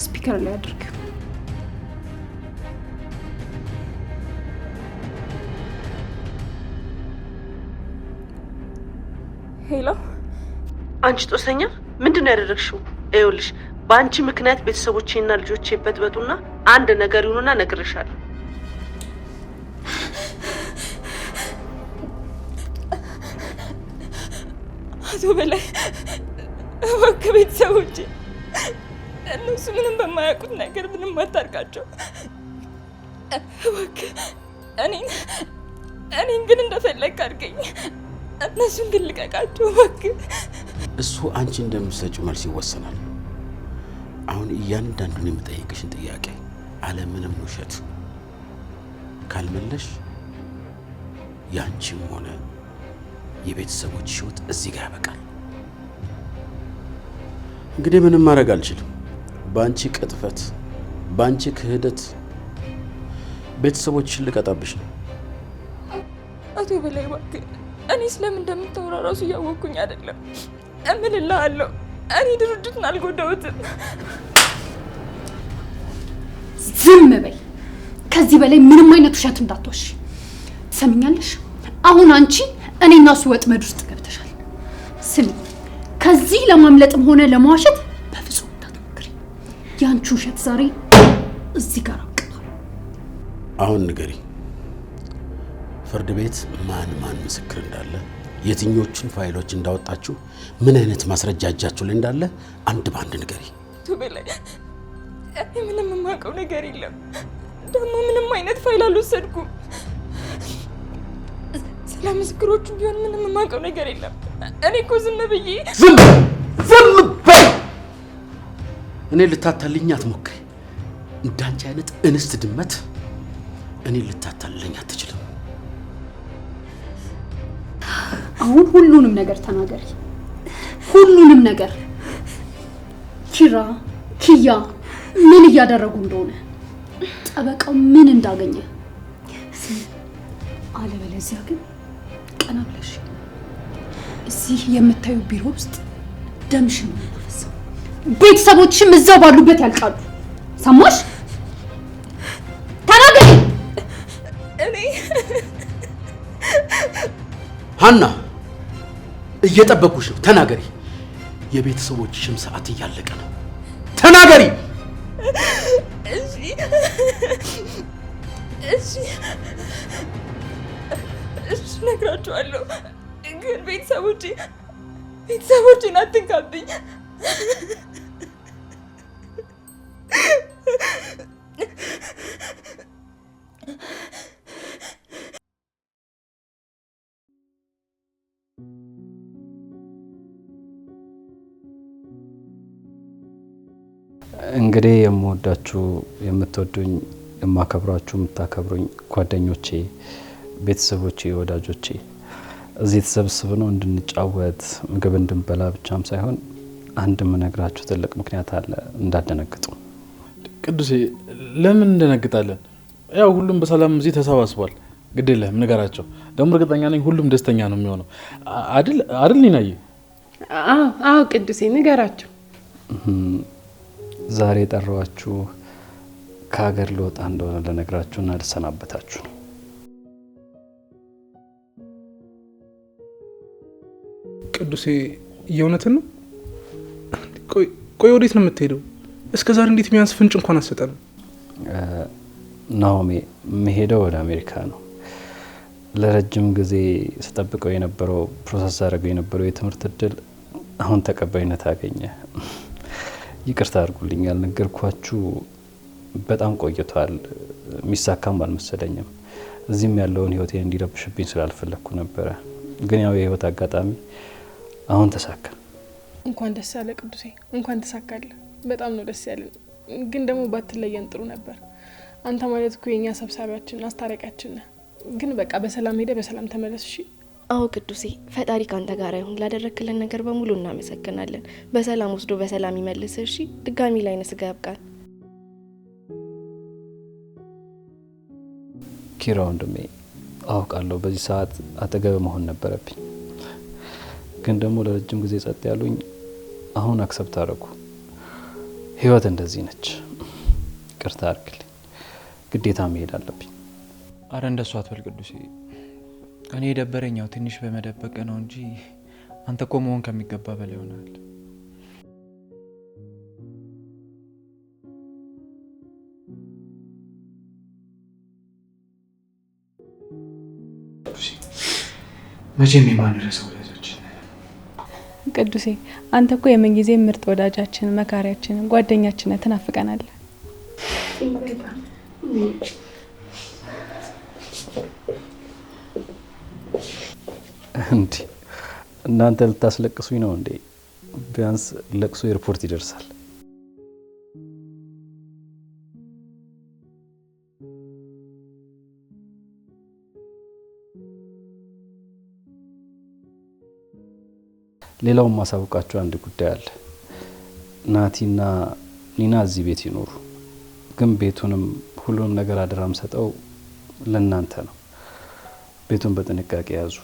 ስፒከር ላይ አድርጊ። ሄሎ፣ አንቺ ጦሰኛ ምንድን ነው ያደረግሽው? ይኸውልሽ በአንቺ ምክንያት ቤተሰቦቼና ልጆቼ ይበጥበጡና አንድ ነገር ይሁንና እነግርሻለሁ። አቶ በላይ እባክህ ቤተሰቦቼ፣ እነሱ ምንም በማያውቁት ነገር ምንም አታርቃቸው እባክህ። እኔን ግን እንደፈለግ አድርገኝ፣ እነሱን ግን ልቀቃቸው እባክህ። እሱ አንቺ እንደምትሰጪው መልስ ይወሰናል። አሁን እያንዳንዱን የምጠይቅሽን ጥያቄ አለምንም ውሸት ካልመለሽ ያንቺም ሆነ የቤተሰቦች ህይወት እዚህ ጋር ያበቃል። እንግዲህ ምንም ማድረግ አልችልም። በአንቺ ቅጥፈት፣ በአንቺ ክህደት ቤተሰቦችሽን ልቀጣብሽ ነው። አቶ በላይ እባክህ፣ እኔ ስለምን እንደምታወራ ራሱ እያወቅኩኝ አይደለም። እምልልሃለሁ እኔ ድርጅቱን አልጎዳሁትም። ዝም በይ። ከዚህ በላይ ምንም አይነት ውሸት እንዳትዋሽ። ትሰሚኛለሽ? አሁን አንቺ እኔና እሱ ወጥመድ ውስጥ ገብተሻል። ስሚ፣ ከዚህ ለማምለጥም ሆነ ለመዋሸት በፍጹም እንዳትሞክሪ። ያንቺ ውሸት ዛሬ እዚህ ጋር አብቅቷል። አሁን ንገሪ፣ ፍርድ ቤት ማን ምስክር እንዳለ፣ የትኞቹን ፋይሎች እንዳወጣችሁ፣ ምን አይነት ማስረጃ እጃችሁ ላይ እንዳለ አንድ ባንድ ንገሪ። አቶ በላይ እኔ ምንም የማውቀው ነገር የለም። ደግሞ ምንም አይነት ፋይል አልወሰድኩም። ስለ ምስክሮቹ ቢሆን ምንም የማውቀው ነገር የለም። እኔ እኮ ዝም ብዬ ዝም በይ። እኔ ልታታልኝ አትሞክሪ። እንዳንቺ አይነት እንስት ድመት እኔ ልታታልኝ አትችልም። አሁን ሁሉንም ነገር ተናገሪ። ሁሉንም ነገር ኪራ፣ ኪያ ምን እያደረጉ እንደሆነ፣ ጠበቃው ምን እንዳገኘ። አለበለዚያ ግን ቀና ብለሽ እዚህ የምታዩ ቢሮ ውስጥ ደምሽን ነው የማፈሰው። ቤተሰቦችሽም እዛው ባሉበት ያልቃሉ። ሰማሽ? ተናገሪ። እኔ ሀና እየጠበኩሽ ነው። ተናገሪ። የቤተሰቦችሽም ሰዓት እያለቀ ነው። ተናገሪ። እሺ እሺ እሺ፣ እነግራቸዋለሁ። ግን ቤተሰቦቼን አትንካብኝ። እንግዲህ የምወዳችሁ፣ የምትወዱኝ፣ የማከብራችሁ፣ የምታከብሩኝ ጓደኞቼ፣ ቤተሰቦቼ፣ ወዳጆቼ እዚህ የተሰበሰብነው እንድንጫወት ምግብ እንድንበላ ብቻም ሳይሆን አንድ የምነግራችሁ ትልቅ ምክንያት አለ። እንዳደነግጡ። ቅዱሴ ለምን እንደነግጣለን? ያው ሁሉም በሰላም እዚህ ተሰባስቧል። ግድ የለህም ንገራቸው። ደግሞ እርግጠኛ ነኝ ሁሉም ደስተኛ ነው የሚሆነው። አይደል ኒናዬ? አዎ ቅዱሴ ንገራቸው። ዛሬ የጠራኋችሁ ከሀገር ልወጣ እንደሆነ ልነግራችሁና ልሰናበታችሁ ነው። ቅዱሴ የእውነትን ነው? ቆይ ወዴት ነው የምትሄደው? እስከ ዛሬ እንዴት የሚያንስ ፍንጭ እንኳን አትሰጠንም? ናሆሜ መሄደው ወደ አሜሪካ ነው። ለረጅም ጊዜ ስጠብቀው የነበረው ፕሮሰስ አድርገው የነበረው የትምህርት እድል አሁን ተቀባይነት አገኘ። ይቅርታ አድርጉልኝ ያልነገርኳችሁ በጣም ቆይቷል። የሚሳካም አልመሰለኝም። እዚህም ያለውን ህይወቴ እንዲረብሽብኝ ስላልፈለግኩ ነበረ። ግን ያው የህይወት አጋጣሚ አሁን ተሳካ። እንኳን ደስ ያለ ቅዱሴ፣ እንኳን ተሳካለ። በጣም ነው ደስ ያለን። ግን ደግሞ ባትለየን ጥሩ ነበር። አንተ ማለት እኮ የኛ ሰብሳቢያችን አስታራቂያችን ነህ። ግን በቃ በሰላም ሄደ በሰላም ተመለስ። እሺ? አዎ ቅዱሴ፣ ፈጣሪ ካንተ ጋር ይሁን። ላደረክልን ነገር በሙሉ እናመሰግናለን። በሰላም ወስዶ በሰላም ይመልስ። እሺ? ድጋሚ ላይ ነስጋ ያብቃል። ኪራ ወንድሜ፣ አውቃለሁ በዚህ ሰዓት አጠገብ መሆን ነበረብኝ። ግን ደግሞ ለረጅም ጊዜ ጸጥ ያሉኝ አሁን አክሰፕት አደረጉ። ህይወት እንደዚህ ነች። ይቅርታ አድርግልኝ፣ ግዴታ መሄድ አለብኝ። አረ እንደሱ አትበል ቅዱሴ። እኔ የደበረኛው ትንሽ በመደበቅ ነው እንጂ አንተ እኮ መሆን ከሚገባ በላይ ይሆናል። መቼም የማንረሳው ወዳጃችን ቅዱሴ። አንተ እኮ የምንጊዜ ምርጥ ወዳጃችን፣ መካሪያችን፣ ጓደኛችን ትናፍቀናለህ። እንዴ እናንተ ልታስለቅሱኝ ነው እንዴ? ቢያንስ ለቅሶ ኤርፖርት ይደርሳል። ሌላውን ማሳወቃቸው አንድ ጉዳይ አለ። ናቲና ኒና እዚህ ቤት ይኖሩ፣ ግን ቤቱንም ሁሉንም ነገር አደራም ሰጠው ለእናንተ ነው። ቤቱን በጥንቃቄ ያዙ።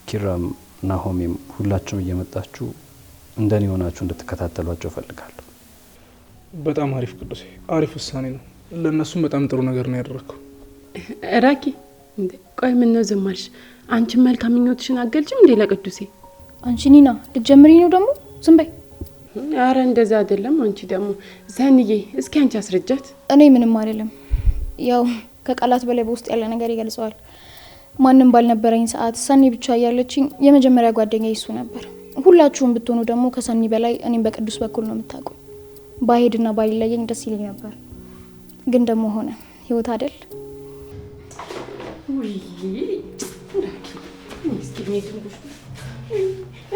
ኪራም ናሆሜም ሁላችሁም እየመጣችሁ እንደኔ ሆናችሁ እንድትከታተሏቸው ፈልጋለሁ። በጣም አሪፍ ቅዱሴ፣ አሪፍ ውሳኔ ነው። ለእነሱም በጣም ጥሩ ነገር ነው ያደረግከው። ራኪ ቆይ ምን ነው ዝም አልሽ? አንቺን መልካም ምኞትሽን አገልጭም እንዴ ለቅዱሴ? አንቺ ኒና ልትጀምሪ ነው ደግሞ? ዝም በይ። አረ እንደዛ አይደለም። አንቺ ደግሞ ዘንዬ፣ እስኪ አንቺ አስረጃት። እኔ ምንም አይደለም። ያው ከቃላት በላይ በውስጥ ያለ ነገር ይገልጸዋል። ማንም ባልነበረኝ ሰዓት ሰኒ ብቻ ያለችኝ የመጀመሪያ ጓደኛዬ እሱ ነበር። ሁላችሁም ብትሆኑ ደግሞ ከሰኒ በላይ እኔም በቅዱስ በኩል ነው የምታውቁ። ባሄድና ባይለየኝ ደስ ይለኝ ነበር። ግን ደግሞ ሆነ። ህይወት አይደል? ውይ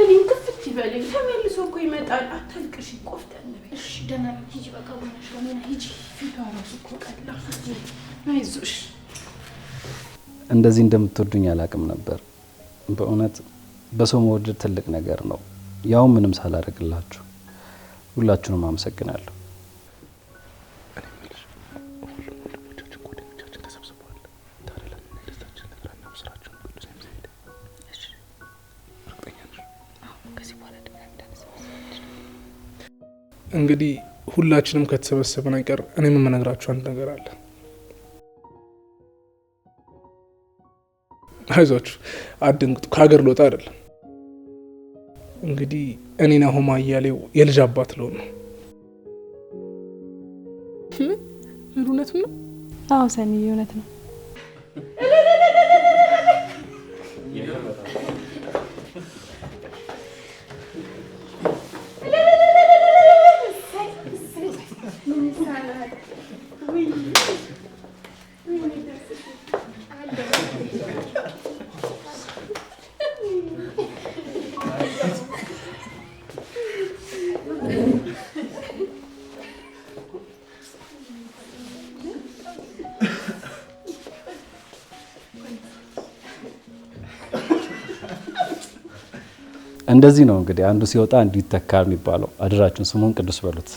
እኔም ክፍት ይበለኝ። ተመልሶ እኮ ይመጣል። አታልቅሽ፣ ቆፍጠን በይ እሺ? ደህና ነኝ። ሂጂ በቃ ሆነሽ ነው ሂጂ። ፊቷ ራሱ እኮ ቀላ። አይዞሽ። እንደዚህ እንደምትወዱኝ አላቅም ነበር። በእውነት በሰው መወደድ ትልቅ ነገር ነው። ያው ምንም ሳላደርግላችሁ ሁላችሁንም አመሰግናለሁ። እንግዲህ ሁላችንም ከተሰበሰበን አይቀር እኔ የምነግራችሁ አንድ ነገር አለ። አይዟችሁ፣ አትደንግጡ። ከሀገር ልወጣ አይደለም። እንግዲህ እኔ ናሆም አያሌው የልጅ አባት ልሆን ነው። እውነቱን ነው? አዎ ሰኒ፣ እውነት ነው። እንደዚህ ነው እንግዲህ አንዱ ሲወጣ አንዱ ይተካል የሚባለው። አደራችሁን ስሙን ቅዱስ በሉት።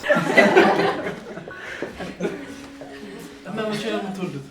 እና መቼ ነው የምትወልዱት?